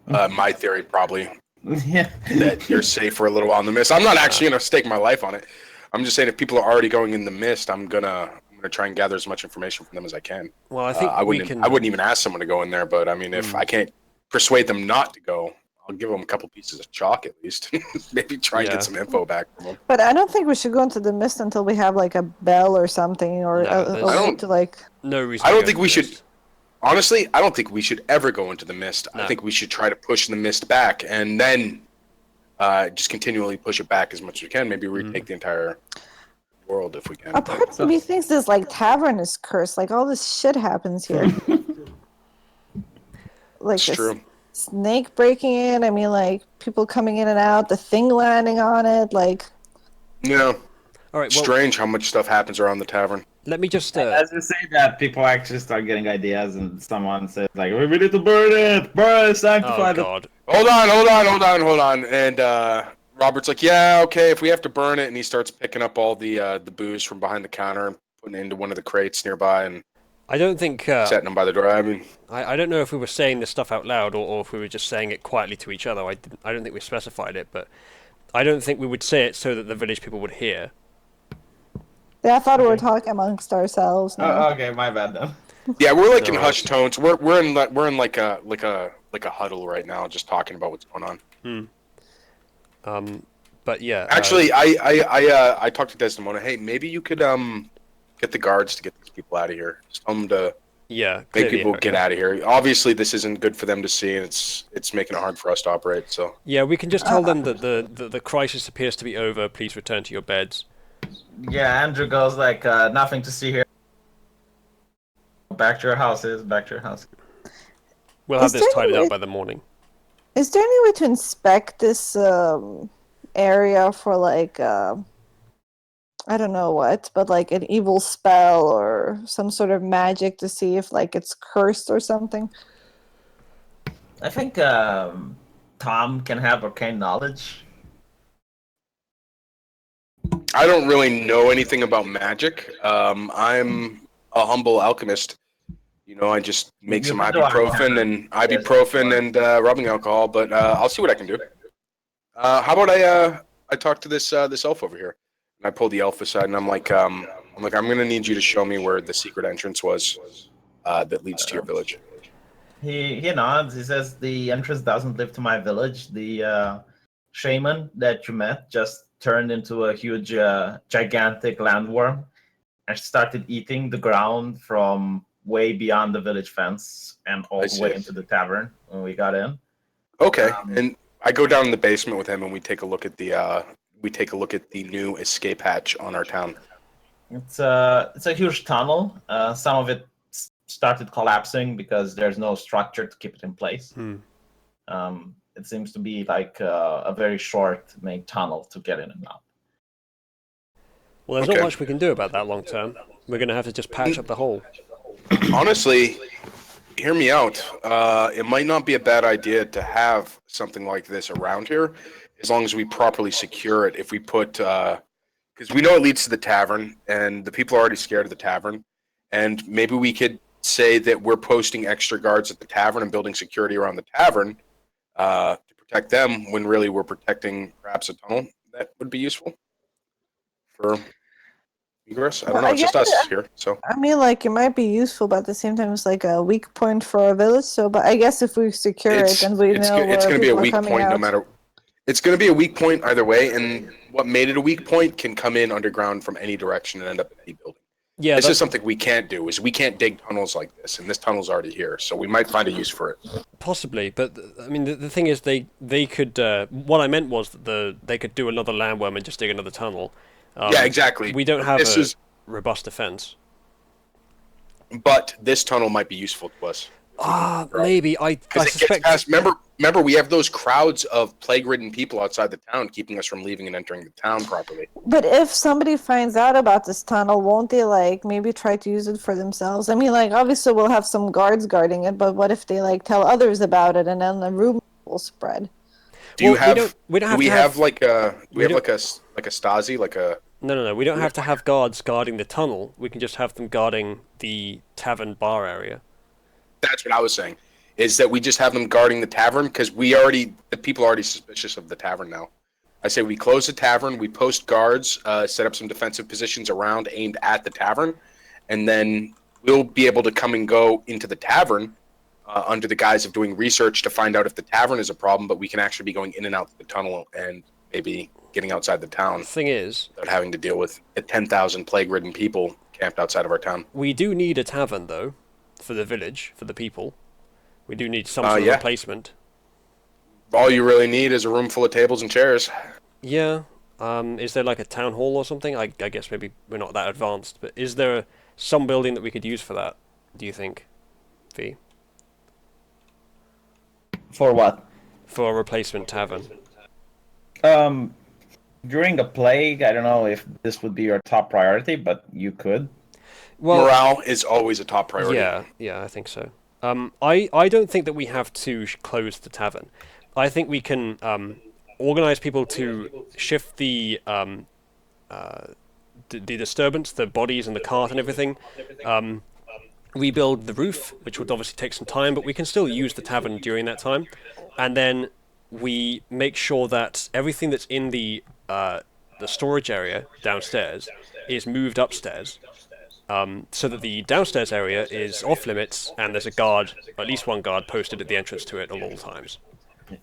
theory? My theory probably Yeah. that you're safe for a little while in the mist. I'm not actually gonna stake my life on it. I'm just saying if people are already going in the mist, I'm gonna try and gather as much information from them as I can. Well, I think I we wouldn't. can. I wouldn't even ask someone to go in there, but I mean, if I can't persuade them not to go, I'll give them a couple pieces of chalk at least. Maybe try and Yeah. get some info back from them. But I don't think we should go into the mist until we have like a bell or something, or No, a there's- way to like. No reason. I to don't go think to we the should- mist. Honestly, I don't think we should ever go into the mist. No. I think we should try to push the mist back and then just continually push it back as much as we can. Maybe retake the entire world if we can. A part of me thinks this like tavern is cursed. Like all this shit happens here. Like It's this true. snake breaking in. I mean, like people coming in and out. The thing landing on it. Like Yeah. All right. Well, Strange how much stuff happens around the tavern. let me just. As you say that, people actually start getting ideas, and someone says like, "We need to burn it, sanctify Oh the." God. Hold on. And Robert's like, yeah, okay, if we have to burn it, and he starts picking up all the booze from behind the counter and putting it into one of the crates nearby and I don't think. setting them by the door. I mean, I don't know if we were saying this stuff out loud or if we were just saying it quietly to each other. I don't think we specified it, but I don't think we would say it so that the village people would hear. yeah, I thought we were talking amongst ourselves. No. Okay, my bad then. yeah, we're like in No, hushed tones. We're in like a huddle right now, just talking about what's going on. But yeah. Actually, I talked to Desdemona. Hey, maybe you could get the guards to get these people out of here. Just tell them to yeah. make Clearly, people get out of here. Obviously, this isn't good for them to see, and it's making it hard for us to operate. So Yeah, we can just tell them that the crisis appears to be over. Please return to your beds. Yeah, Andrew goes like, nothing to see here. Back to your houses, back to your house. We'll have Is this there tidied any up way, by the morning. is there any way to inspect this area for like I don't know what, but like an evil spell or some sort of magic to see if like it's cursed or something? I think Tom can have arcane knowledge. I don't really know anything about magic. I'm a humble alchemist. You know, I just make You some can do ibuprofen arcana. and Yes, ibuprofen and rubbing alcohol, but I'll see what I can do. How about I talk to this elf over here, and I pull the elf aside, and I'm gonna need you to show me where the secret entrance was that leads to your village. He nods. He says the entrance doesn't lead to my village. The shaman that you met just turned into a huge, gigantic landworm and started eating the ground from way beyond the village fence and all I the way see. into the tavern when we got in. Okay, Um, and I go down in the basement with him, and we take a look at the new escape hatch on our town. It's a huge tunnel. Some of it started collapsing because there's no structure to keep it in place. It seems to be like a very short main tunnel to get in and out. Well, there's not much we can do about that long term. We're going to have to just patch up the hole. Honestly, hear me out. It might not be a bad idea to have something like this around here, as long as we properly secure it. If we put, because we know it leads to the tavern, and the people are already scared of the tavern, and maybe we could say that we're posting extra guards at the tavern and building security around the tavern to protect them, when really we're protecting perhaps a tunnel. That would be useful for egress. I don't Well, know. I It's just guess us here, so. I mean like it might be useful, but at the same time it's like a weak point for a village. So, but I guess if we secure it and we know It's where going to be a people are weak coming point no out. matter. It's going to be a weak point either way, and what made it a weak point can come in underground from any direction and end up in any building. Yeah, This is something we can't do. Is we can't dig tunnels like this, and this tunnel's already here, so we might find a use for it. possibly, but I mean the thing is they could. What I meant was that they could do another landworm and just dig another tunnel. Yeah, exactly. We don't have This a is, robust defense. but this tunnel might be useful to us. Maybe I Because it suspect. gets past. Remember, we have those crowds of plague-ridden people outside the town, keeping us from leaving and entering the town properly. But if somebody finds out about this tunnel, won't they like maybe try to use it for themselves? I mean, like obviously we'll have some guards guarding it, but what if they like tell others about it and then the rumor will spread? Do you Well, have? we don't have do we to have have- like a? Do we have don't- like a Stasi, like a? No. We don't have to have guards guarding the tunnel. We can just have them guarding the tavern bar area. That's what I was saying. Is that we just have them guarding the tavern, because the people are already suspicious of the tavern now. I say we close the tavern, we post guards, set up some defensive positions around aimed at the tavern, and then we'll be able to come and go into the tavern under the guise of doing research to find out if the tavern is a problem, but we can actually be going in and out the tunnel and maybe getting outside the town The thing is, without having to deal with the 10,000 plague-ridden people camped outside of our town. we do need a tavern though, for the village, for the people. We do need some sort of Yeah. replacement. All you really need is a room full of tables and chairs. Yeah. Is there like a town hall or something? I guess maybe we're not that advanced, but is there some building that we could use for that? Do you think, V? For what? For a replacement tavern? During a plague, I don't know if this would be your top priority, but you could. Well, Morale is always a top priority. yeah, I think so. I don't think that we have to close the tavern. I think we can organize people to shift the disturbance, the bodies and the cart and everything. Rebuild the roof, which would obviously take some time, but we can still use the tavern during that time. And then we make sure that everything that's in the storage area downstairs is moved upstairs. So that the downstairs area is off limits, and there's a guard, at least one guard, posted at the entrance to it at all times.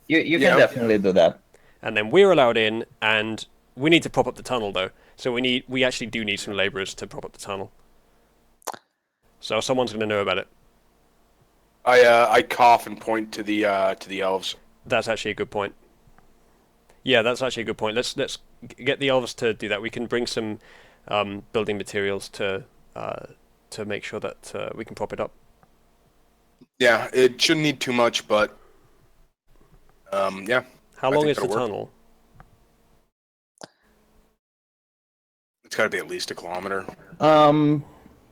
You can Yeah. definitely do that. And then we're allowed in, and we need to prop up the tunnel though. So we actually do need some labourers to prop up the tunnel. So someone's going to know about it. I cough and point to the elves. That's actually a good point. Yeah, that's actually a good point. Let's get the elves to do that. We can bring some building materials to make sure that we can prop it up. Yeah, it shouldn't need too much, but yeah. How long is the tunnel? It's got to be at least 1 kilometer.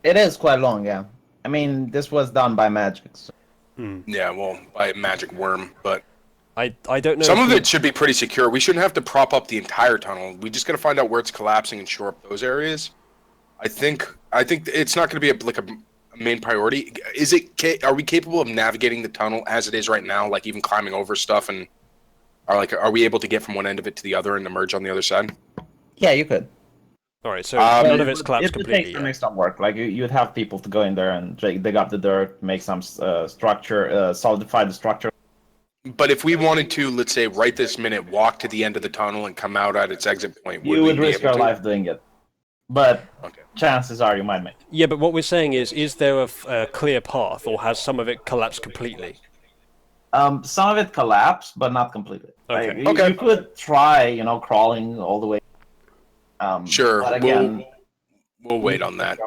It is quite long, yeah. I mean, this was done by magic. So. Yeah, well, by a magic worm, but I don't know. Some of it should be pretty secure. We shouldn't have to prop up the entire tunnel. We just got to find out where it's collapsing and shore up those areas. I think it's not going to be a main priority. Are we capable of navigating the tunnel as it is right now, like even climbing over stuff, and are we able to get from one end of it to the other and emerge on the other side? Yeah, you could. All right, so none of it's collapsed completely. It takes some extra work. Like you'd have people to go in there and dig up the dirt, make some structure, solidify the structure. But if we wanted to, let's say, right this minute, walk to the end of the tunnel and come out at its exit point, you would risk your life doing it. But chances are you might make. Yeah, but what we're saying is there a clear path, or has some of it collapsed completely? Some of it collapsed, but not completely. Okay. Like, you could try, crawling all the way. Sure. But again, we'll wait on that.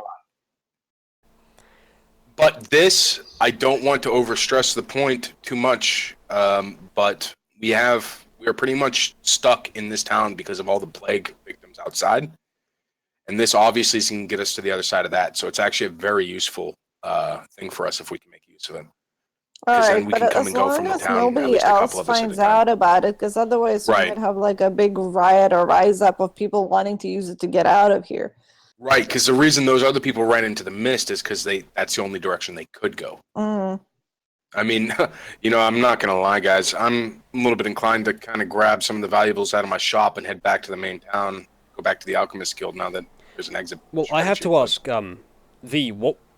But this, I don't want to overstress the point too much. But we are pretty much stuck in this town because of all the plague victims outside. And this obviously can get us to the other side of that. So it's actually a very useful thing for us if we can make use of it. All then right, we but can come as and go long from the as town, at nobody least a else couple of us at a finds time. out about it, because otherwise we Right. might have like a big riot or rise up of people wanting to use it to get out of here. Right, because the reason those other people ran into the mist is because that's the only direction they could go. Mm. I mean, I'm not going to lie, guys. I'm a little bit inclined to kind of grab some of the valuables out of my shop and head back to the main town, go back to the Alchemist Guild now that there's an exit. Well, I have to ask, V,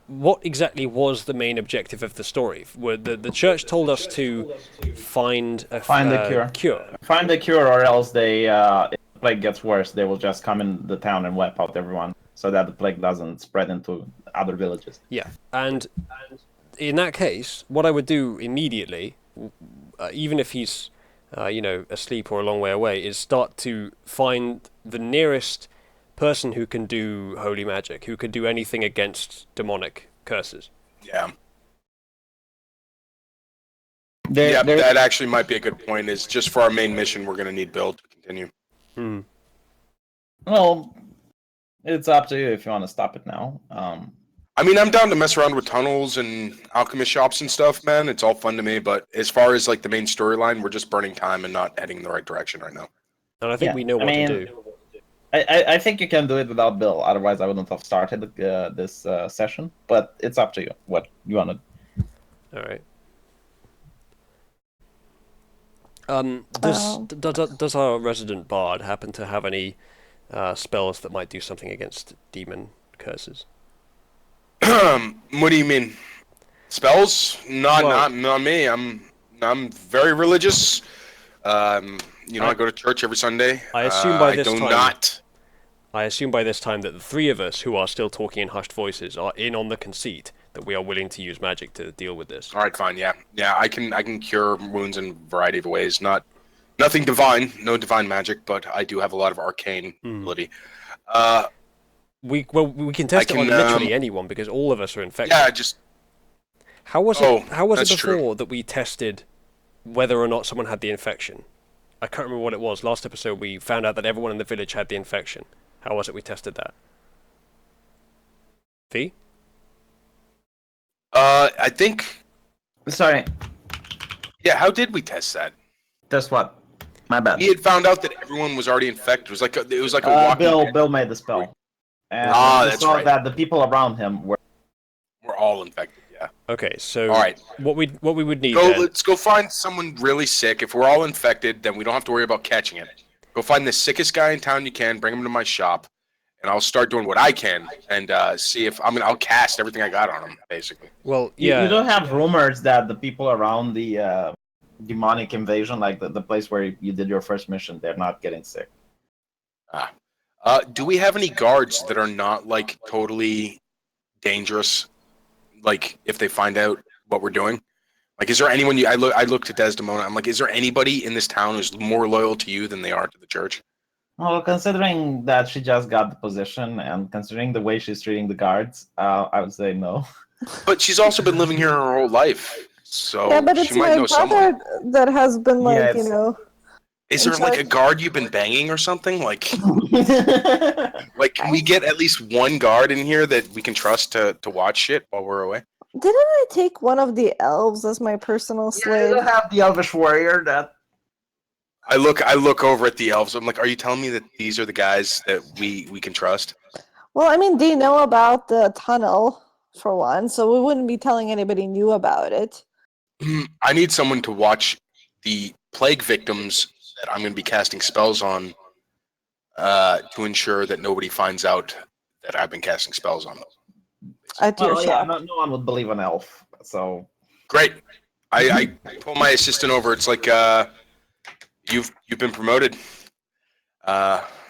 what exactly was the main objective of the story? Where the church told us to find the cure. Find the cure, or else if the plague gets worse, they will just come in the town and wipe out everyone, so that the plague doesn't spread into other villages. Yeah, and in that case, what I would do immediately, even if he's, asleep or a long way away, is start to find the nearest person who can do holy magic, who can do anything against demonic curses. Yeah. That actually might be a good point, is just for our main mission, we're going to need Bill to continue. Well, it's up to you if you want to stop it now. I mean, I'm down to mess around with tunnels and alchemist shops and stuff, man. It's all fun to me, but as far as like the main storyline, we're just burning time and not heading in the right direction right now. And I think we know what to do. I think you can do it without Bill. Otherwise, I wouldn't have started this session. But it's up to you what you want to. All right. Does our resident bard happen to have any spells that might do something against demon curses? What do you mean? Spells? Not me. I'm very religious. I go to church every Sunday. I assume by this time. I assume by this time that the three of us who are still talking in hushed voices are in on the conceit that we are willing to use magic to deal with this. All right, fine. Yeah. I can cure wounds in a variety of ways. Nothing divine, no divine magic, but I do have a lot of arcane ability. We can test it on literally anyone because all of us are infected. Yeah, just. How was it before that we tested whether or not someone had the infection? I can't remember what it was. Last episode we found out that everyone in the village had the infection. How was it we tested that? V? I think. Sorry. Yeah, how did we test that? Test what? My bad. We had found out that everyone was already infected. It was like a walking. Bill made the spell. And that's saw right. that the people around him were all infected. Yeah. Okay, so all right. What we would need. Let's go find someone really sick. If we're all infected, then we don't have to worry about catching it. Go find the sickest guy in town you can. Bring him to my shop, and I'll start doing what I can and see if I'll cast everything I got on him, basically. Well, yeah. You don't have rumors that the people around the demonic invasion, like the place where you did your first mission, they're not getting sick. Do we have any guards that are not like totally dangerous? Like if they find out what we're doing, like is there anyone I looked at Desdemona? I'm like, is there anybody in this town who's more loyal to you than they are to the church? Well, considering that she just got the position and considering the way she's treating the guards, I would say no. But she's also been living here her whole life, so Yeah, but it's she might my know brother someone. that has been like, Yeah, you know. Is in there like a charge- guard you've been banging or something? Like can we get at least one guard in here that we can trust to watch shit while we're away? Didn't I take one of the elves as my personal slave? You have the Elvish warrior that. I look over at the elves. I'm like, are you telling me that these are the guys that we can trust? Well, I mean, they know about the tunnel, for one, so we wouldn't be telling anybody new about it. I need someone to watch the plague victims that I'm going to be casting spells on to ensure that nobody finds out that I've been casting spells on them. At your Well, yeah, shop. no one would believe an elf. So Great. I pull my assistant over. It's like you've been promoted.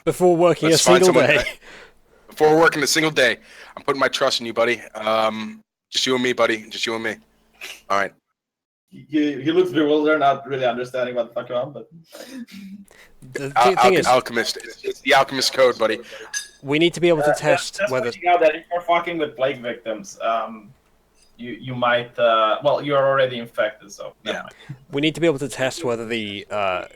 Before working a Let's find single someone- day. Before working a single day, I'm putting my trust in you, buddy. Just you and me, buddy. Just you and me. All right. he looks bewildered, not really understanding what the fuck you're on, but The thing is, Alchemist. It's the alchemist code, buddy. we need to be able to test just whether. finding out that if you're fucking with plague victims, you might well, you're already infected, so never Yeah. mind. We need to be able to test whether the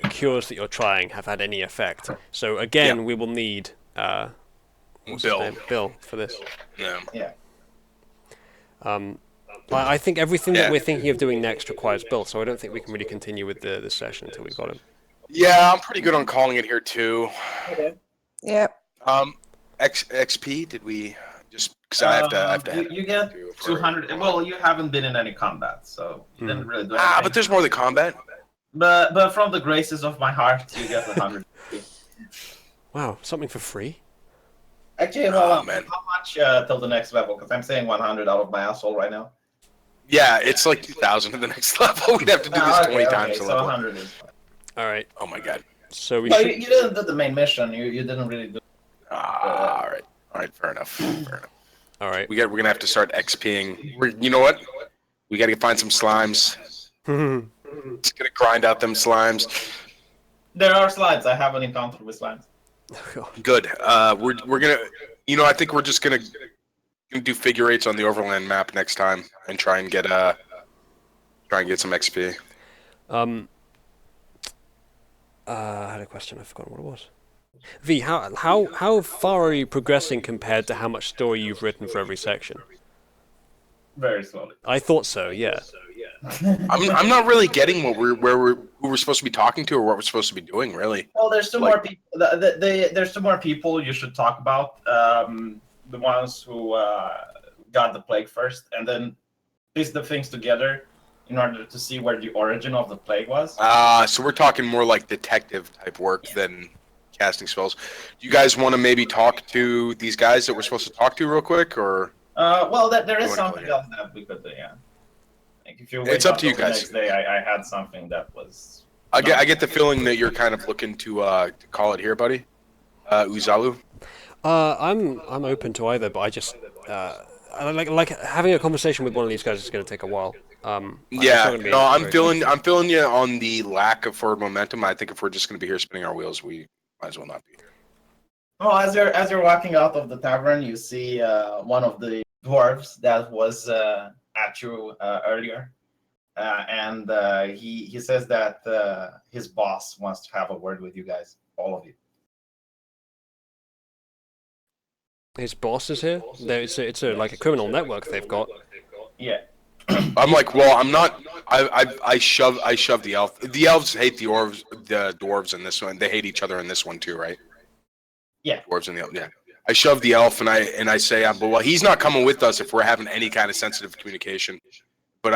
cures that you're trying have had any effect. So again, we will need what's his Bill. name? Bill for this. Yeah. I think everything Yeah. that we're thinking of doing next requires Bill, so I don't think we can really continue with the session until we've got him. Yeah, I'm pretty good on calling it here too. Yeah. XP, did we just because I have to head You get to- 200. Well, you haven't been in any combat, so you didn't really do anything. but there's more than combat. But from the graces of my heart, you get 100. Wow, something for free? Actually, hold on. man. How much till the next level? Because I'm saying 100 out of my asshole right now. Yeah, it's like 2,000 to the next level. We'd have to do this 20 times. So level. 100 is fine. All right, Oh my god. so we No, should. you didn't do the main mission. You didn't really do. All right, fair enough. All right. We're gonna have to start XPing. You know what? We gotta find some slimes. Just gonna grind out them slimes. There are slides. I haven't encountered with slides. Good. We're gonna. I think we're just gonna do figure eights on the overland map next time and try and get some XP. I had a question. I forgot what it was. V, how far are you progressing compared to how much story you've written for every section? Very slowly. I thought so. Yeah. I'm not really getting who we're supposed to be talking to or what we're supposed to be doing. Really. Well, there's two more people. There's two more people you should talk about. The ones who got the plague first, and then piece the things together in order to see where the origin of the plague was. So we're talking more like detective type work than casting spells. Do you guys want to maybe talk to these guys that we're supposed to talk to real quick, or? Well, there is You wanna something go else that we could do. Yeah. Like if you It's wait up to you until the guys. Next day, I had something that was. I get the feeling that you're kind of looking to call it here, buddy. Uzalu. I'm open to either, but I just I like having a conversation with one of these guys is going to take a while. Yeah, no, I'm feeling you on the lack of forward momentum. I think if we're just going to be here spinning our wheels, we might as well not be here. Well, as you're walking out of the tavern, you see one of the dwarves that was at you earlier, and he says that his boss wants to have a word with you guys, all of you. His boss is here. It's a like a criminal network they've got. Yeah. I'm like, well, I'm not. I shove the elf. The elves hate the dwarves in this one. They hate each other in this one too, right? Yeah. Dwarves and the elf. Yeah. I shove the elf and I say, but well, he's not coming with us if we're having any kind of sensitive communication. But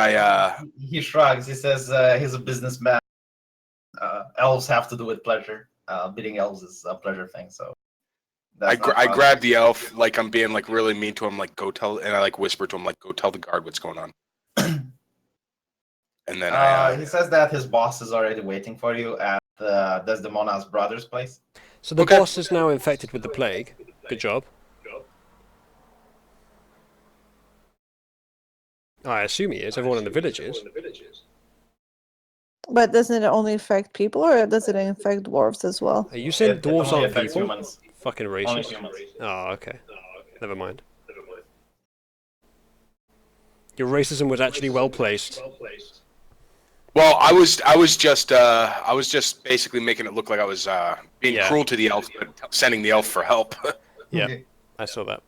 He shrugs. He says he's a businessman. Elves have to do with pleasure. Bidding elves is a pleasure thing. So. I grab the elf like I'm being like really mean to him, like go tell, and I like whisper to him like go tell the guard what's going on. And then he says that his boss is already waiting for you at Desdemona's brother's place. So the Okay. boss is now infected with the plague. Good job. I assume he is. Everyone in the village is. But doesn't it only affect people, or does it affect dwarves as well? Are you saying It dwarves only aren't affects people? humans. Fucking Only racist. humans. Oh, okay. Never mind. Your racism was actually well placed. Well, I was just basically making it look like I was being cruel to the elf, but sending the elf for help. Yeah, I saw that.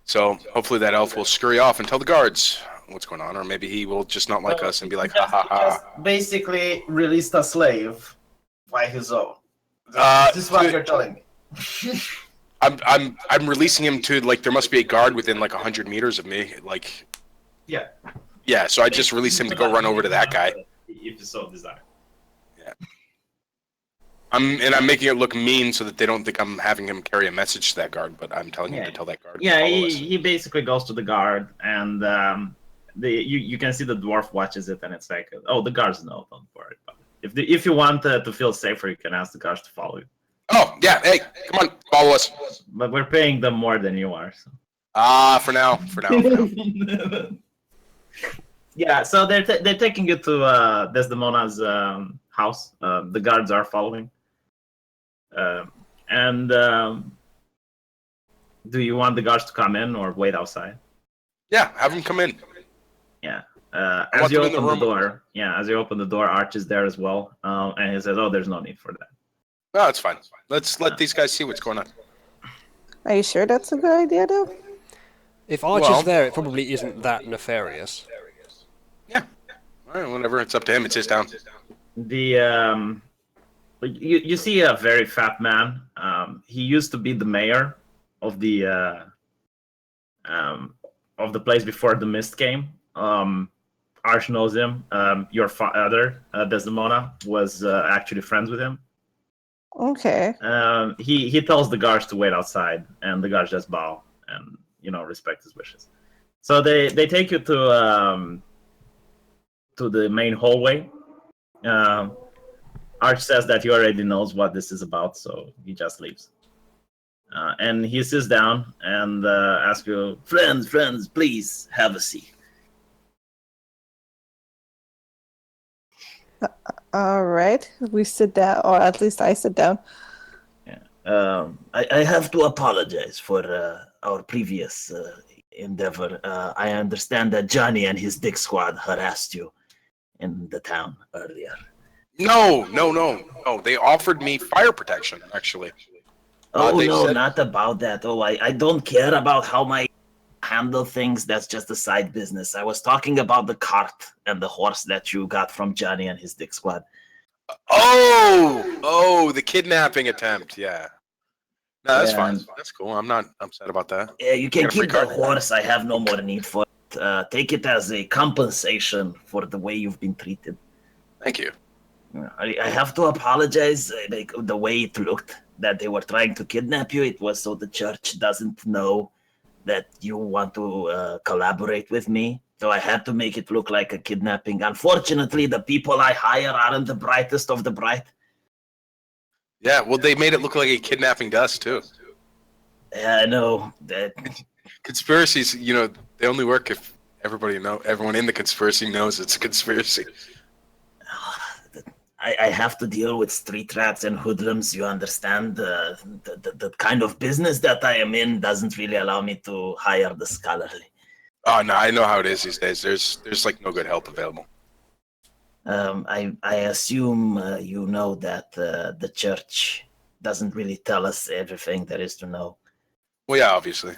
So hopefully that elf will scurry off and tell the guards what's going on, or maybe he will just not like us and be like, ha ha ha. Just basically released a slave by his own. This is what you're telling me. I'm releasing him to, like, there must be a guard within like 100 meters of me, like. Yeah. Yeah, so I just released him to go run over to that guy. If you so desire. Yeah. I'm making it look mean so that they don't think I'm having him carry a message to that guard, but I'm telling him to tell that guard. Yeah, he basically goes to the guard, and you can see the dwarf watches it, and it's like, oh, the guards know, don't worry about it. If you want to feel safer, you can ask the guards to follow you. Oh yeah, hey, come on, follow us. But we're paying them more than you are. So. For now. Yeah, so they're taking you to Desdemona's house. The guards are following. And do you want the guards to come in or wait outside? Yeah, have them come in. Yeah. As you open the door, Arch is there as well, and he says, "Oh, there's no need for that." No, it's fine. Let's let these guys see what's going on. Are you sure that's a good idea, though? If Arch is there, it probably isn't that nefarious. Yeah. All right, whatever. It's up to him. It's his town. The you see a very fat man. He used to be the mayor of the place before the mist came. Arch knows him. Your father, Desdemona, was actually friends with him. Okay. He tells the guards to wait outside, and the guards just bow and respect his wishes. So they take you to the main hallway. Arch says that he already knows what this is about, so he just leaves. And he sits down and asks you, friends, please have a seat. All right. We sit down, or at least I sit down. Yeah. I have to apologize for our previous endeavor. I understand that Johnny and his dick squad harassed you in the town earlier. No. They offered me fire protection, actually. Not about that. I don't care about how my handle things. That's just a side business. I was talking about the cart and the horse that you got from Johnny and his dick squad. Oh, the kidnapping attempt. Yeah. No, that's fine. That's cool. I'm not upset about that. Yeah, you can keep the horse. I have no more need for it. Take it as a compensation for the way you've been treated. Thank you. I have to apologize. The way it looked, that they were trying to kidnap you, it was so the church doesn't know that you want to collaborate with me. So I had to make it look like a kidnapping. Unfortunately, the people I hire aren't the brightest of the bright. Yeah, well, they made it look like a kidnapping to us, too. Yeah, I know. That conspiracies, they only work if everyone in the conspiracy knows it's a conspiracy. I have to deal with street rats and hoodlums. You understand? The kind of business that I am in doesn't really allow me to hire the scholarly. Oh, no, I know how it is these days. There's like no good help available. I assume you know that the church doesn't really tell us everything there is to know. Well, yeah, obviously.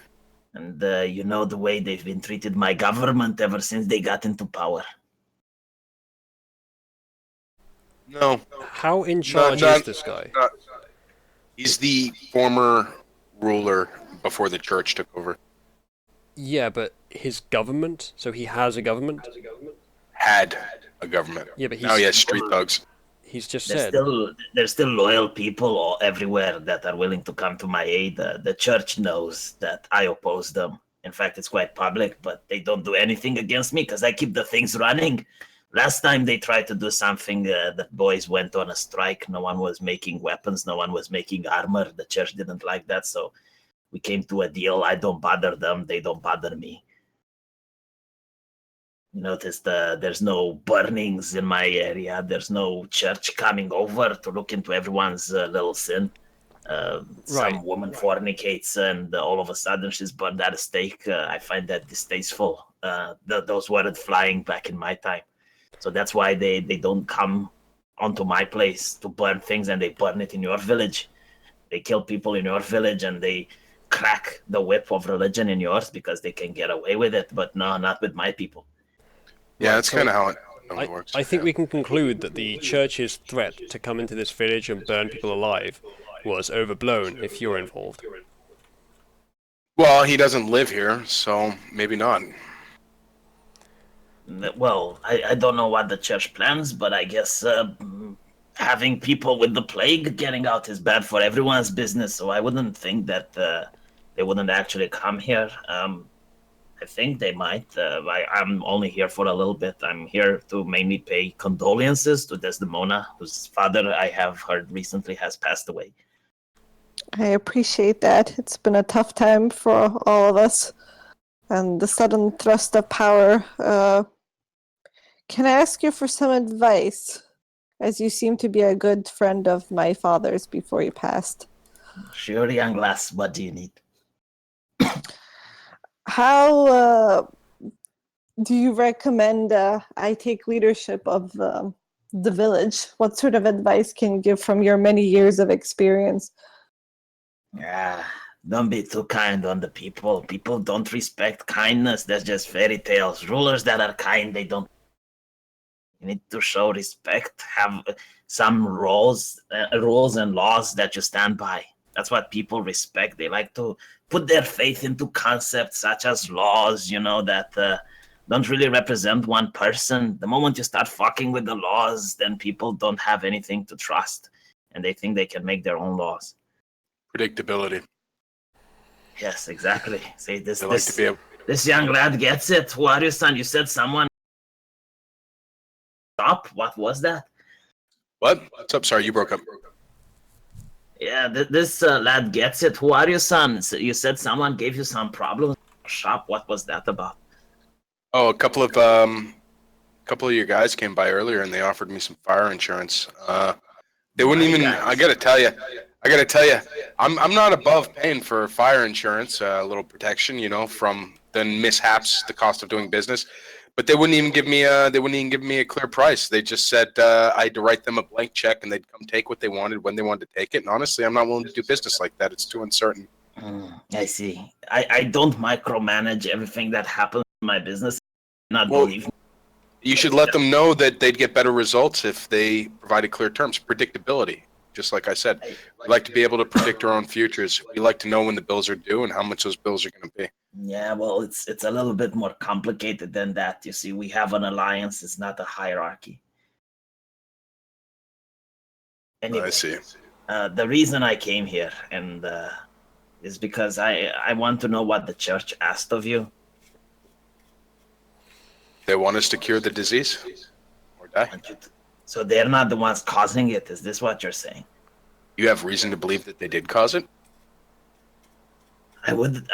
And you know the way they've been treated my government ever since they got into power. No. How in charge is this guy? He's the former ruler before the church took over. Yeah, but his government? So he has a government? Had a government. Yeah, but now he has street thugs. He's just there's still loyal people everywhere that are willing to come to my aid. The church knows that I oppose them. In fact, it's quite public, but they don't do anything against me because I keep the things running. Last time they tried to do something, the boys went on a strike. No one was making weapons. No one was making armor. The church didn't like that, so we came to a deal. I don't bother them. They don't bother me. Notice there's no burnings in my area. There's no church coming over to look into everyone's little sin. Some woman fornicates and all of a sudden she's burned at a stake. I find that distasteful. Those weren't flying back in my time. So that's why they don't come onto my place to burn things, and they burn it in your village. They kill people in your village and they crack the whip of religion in yours because they can get away with it, but no, not with my people. Yeah, that's kind of how it normally works. I think we can conclude that the church's threat to come into this village and burn people alive was overblown if you're involved. Well, he doesn't live here, so maybe not. Well, I don't know what the church plans, but I guess having people with the plague getting out is bad for everyone's business, so I wouldn't think that they wouldn't actually come here. I think they might. I'm only here for a little bit. I'm here to mainly pay condolences to Desdemona, whose father I have heard recently has passed away. I appreciate that. It's been a tough time for all of us. And the sudden thrust of power. Can I ask you for some advice? As you seem to be a good friend of my father's before he passed. Sure, young lass. What do you need? How do you recommend I take leadership of the village? What sort of advice can you give from your many years of experience? Don't be too kind on the people. People don't respect kindness. That's just fairy tales. Rulers that are kind, they don't. You need to show respect. Have some rules and laws that you stand by. That's what people respect. They like to put their faith into concepts such as laws, that don't really represent one person. The moment you start fucking with the laws, then people don't have anything to trust, and they think they can make their own laws. Predictability. Yes, exactly. See, this young lad gets it. Who are you, son? You said someone. Stop. What was that? What? What's up? Sorry, you broke up. Yeah, this lad gets it. Who are you, son? So you said someone gave you some problems in your shop. What was that about? Oh, a couple of your guys came by earlier and they offered me some fire insurance. They wouldn't even. I gotta tell you, I'm not above paying for fire insurance, a little protection, from the mishaps, the cost of doing business. But they wouldn't even give me a clear price. They just said I had to write them a blank check and they'd come take what they wanted when they wanted to take it. And honestly, I'm not willing to do business like that. It's too uncertain. I see. I don't micromanage everything that happens in my business. Believe me. You should let them know that they'd get better results if they provided clear terms. Predictability. Just like I said, we like to be able to predict our own futures. We like to know when the bills are due and how much those bills are going to be. Yeah, well, it's a little bit more complicated than that. You see, we have an alliance. It's not a hierarchy. Anyway, I see. The reason I came here is because I want to know what the church asked of you. They want us to cure the disease or die. So they're not the ones causing it. Is this what you're saying? You have reason to believe that they did cause it? I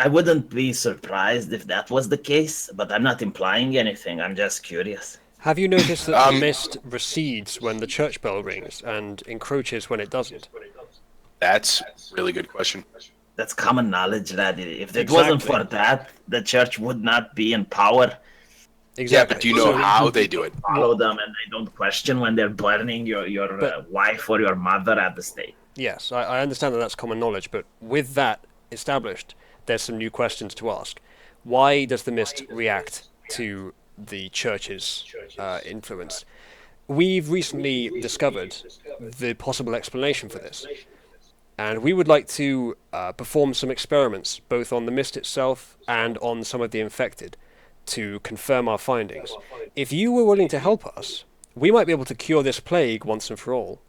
wouldn't be surprised if that was the case, but I'm not implying anything. I'm just curious. Have you noticed that the mist recedes when the church bell rings and encroaches when it doesn't? That's a really good question. That's common knowledge, lad. If it wasn't for that, the church would not be in power. Exactly. Yeah, but do you know how they do it? Follow them, and they don't question when they're burning your wife or your mother at the stake. Yes, I understand that that's common knowledge, but with that established, there's some new questions to ask. Why does the mist react to the church's influence? We've recently discovered the possible explanation for this, and we would like to perform some experiments, both on the mist itself and on some of the infected, to confirm our findings. If you were willing to help us, we might be able to cure this plague once and for all.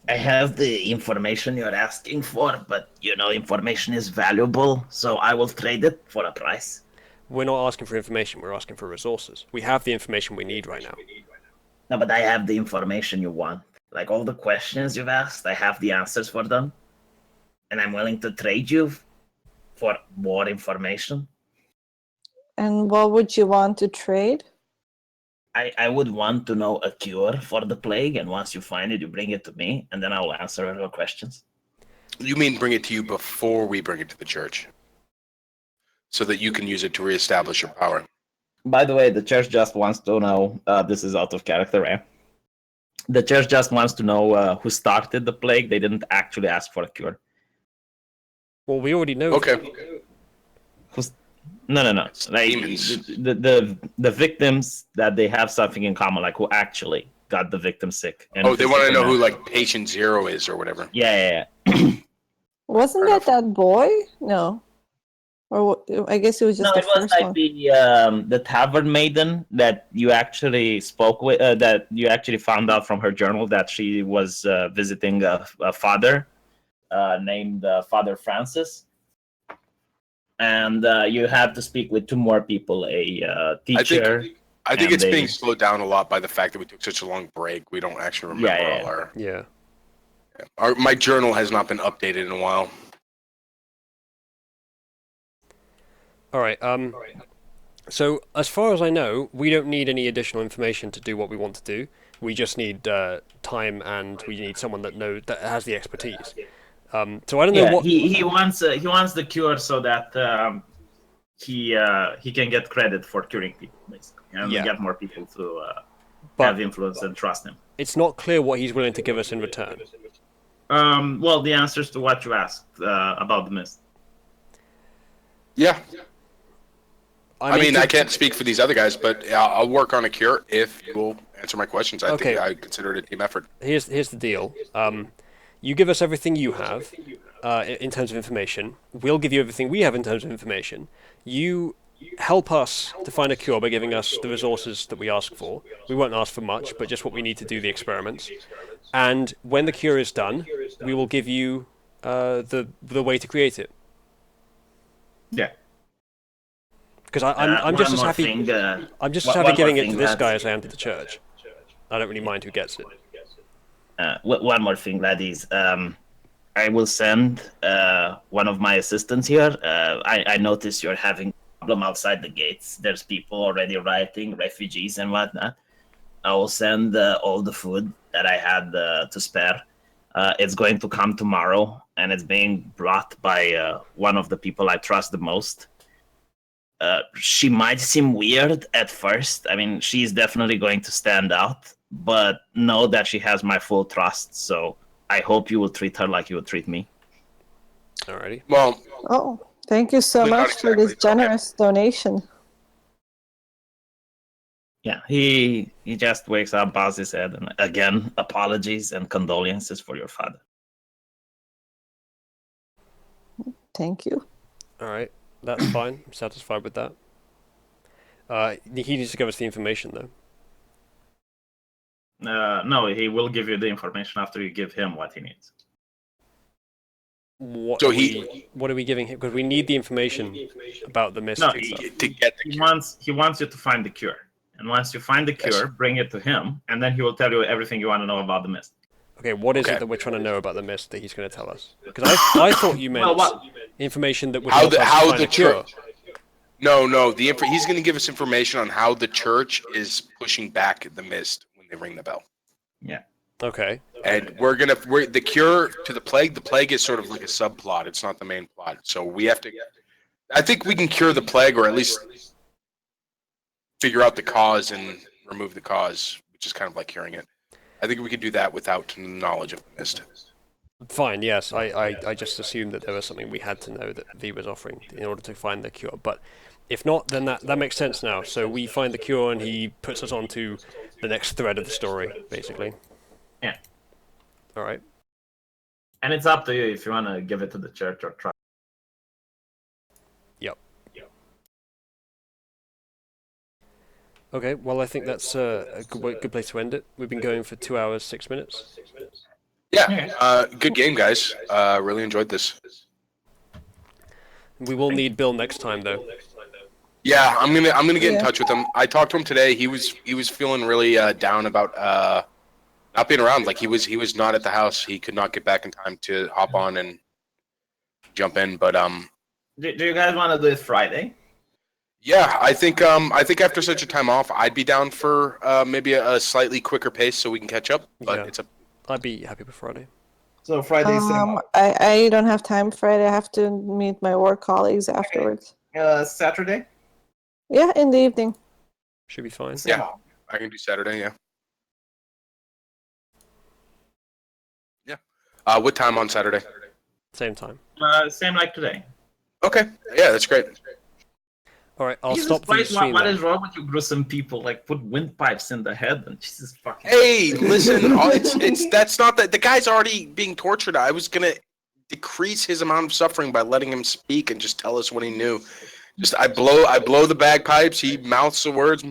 I have the information you're asking for, but information is valuable, so I will trade it for a price. We're not asking for information, we're asking for resources. We have the information we need right now. No, but I have the information you want. Like all the questions you've asked, I have the answers for them. And I'm willing to trade you for more information. And what would you want to trade? I would want to know a cure for the plague, and once you find it, you bring it to me, and then I will answer all your questions. You mean bring it to you before we bring it to the church, so that you can use it to reestablish your power. By the way, the church just wants to know. This is out of character, right? The church just wants to know who started the plague. They didn't actually ask for a cure. Well, we already know. Okay. No. Like Demons. The victims that they have something in common, like who actually got the victim sick. And They want to know who like patient 0 is or whatever. Yeah. Wasn't that boy? No. Or I guess it was just No, the it was first like one. the tavern maiden that you actually spoke with, that you actually found out from her journal that she was visiting a father named Father Francis. And you have to speak with 2 more people, a teacher. I think it's being slowed down a lot by the fact that we took such a long break. We don't actually remember all our... Yeah. My journal has not been updated in a while. All right. So as far as I know, we don't need any additional information to do what we want to do. We just need time, and we need someone that has the expertise. So I don't know what he wants the cure so that he can get credit for curing people, basically, and get more people to have influence and trust him. It's not clear what he's willing to give us in return. Well, the answers to what you asked about the mist. Yeah. I mean, I can't speak for these other guys, but I'll work on a cure if you will answer my questions. I think I consider it a team effort. Here's the deal. You give us everything you have in terms of information. We'll give you everything we have in terms of information. You help us to find a cure by giving us the resources that we ask for. We won't ask for much, but just what we need to do the experiments. And when the cure is done, we will give you the way to create it. Yeah. Because I'm just as happy. I'm just as happy giving it to this guy as I am to the church. I don't really mind who gets it. One more thing, ladies. I will send one of my assistants here. I notice you're having a problem outside the gates. There's people already rioting, refugees and whatnot. I will send all the food that I had to spare. It's going to come tomorrow, and it's being brought by one of the people I trust the most. She might seem weird at first. I mean, she's definitely going to stand out, but know that she has my full trust, so I hope you will treat her like you would treat me. Alrighty. Well... Oh, thank you so much for this generous donation. Yeah, he just wakes up, bows his head, and again, apologies and condolences for your father. Thank you. Alright, that's fine. I'm satisfied with that. He needs to give us the information, though. No, he will give you the information after you give him what he needs. What are we giving him? Because we need the information about the mist. No, to get the cure. He wants you to find the cure. And once you find the cure, bring it to him, and then he will tell you everything you want to know about the mist. Okay, what is it that we're trying to know about the mist that he's going to tell us? Because I thought you meant information that would help us find the cure. No. He's going to give us information on how the church is pushing back the mist when they ring the bell. Yeah. Okay. And we're the cure to the plague. The plague is sort of like a subplot. It's not the main plot. So we have to. I think we can cure the plague, or at least figure out the cause and remove the cause, which is kind of like curing it. I think we could do that without knowledge of the mist. Fine, yes. I just assumed that there was something we had to know that V was offering in order to find the cure. But if not, then that makes sense now. So we find the cure and he puts us on to the next thread of the story, basically. Yeah. All right. And it's up to you if you want to give it to the church or try. Yep. Okay, well, I think that's a good place to end it. We've been going for 2 hours, 6 minutes. Yeah, good game, guys. Really enjoyed this. We will need Bill next time, though. Yeah, I'm gonna get in touch with him. I talked to him today. He was feeling really down about not being around. Like he was not at the house. He could not get back in time to hop on and jump in. But do you guys want to do it Friday? Yeah, I think after such a time off, I'd be down for maybe a slightly quicker pace so we can catch up. But Yeah. it's a I'd be happy with Friday. So Friday, I don't have time Friday. I have to meet my work colleagues afterwards. Saturday. Yeah, in the evening. Should be fine. Yeah. I can do Saturday. Yeah. Yeah. What time on Saturday? Same time. Same like today. Okay. Yeah, that's great. All right, I'll Jesus stop the Christ, stream. what then. is wrong with you gruesome people? Like, put windpipes in the head and Jesus fucking. Hey, listen, it's that's not that the guy's already being tortured. I was gonna decrease his amount of suffering by letting him speak and just tell us what he knew. Just I blow the bagpipes. He mouths the words.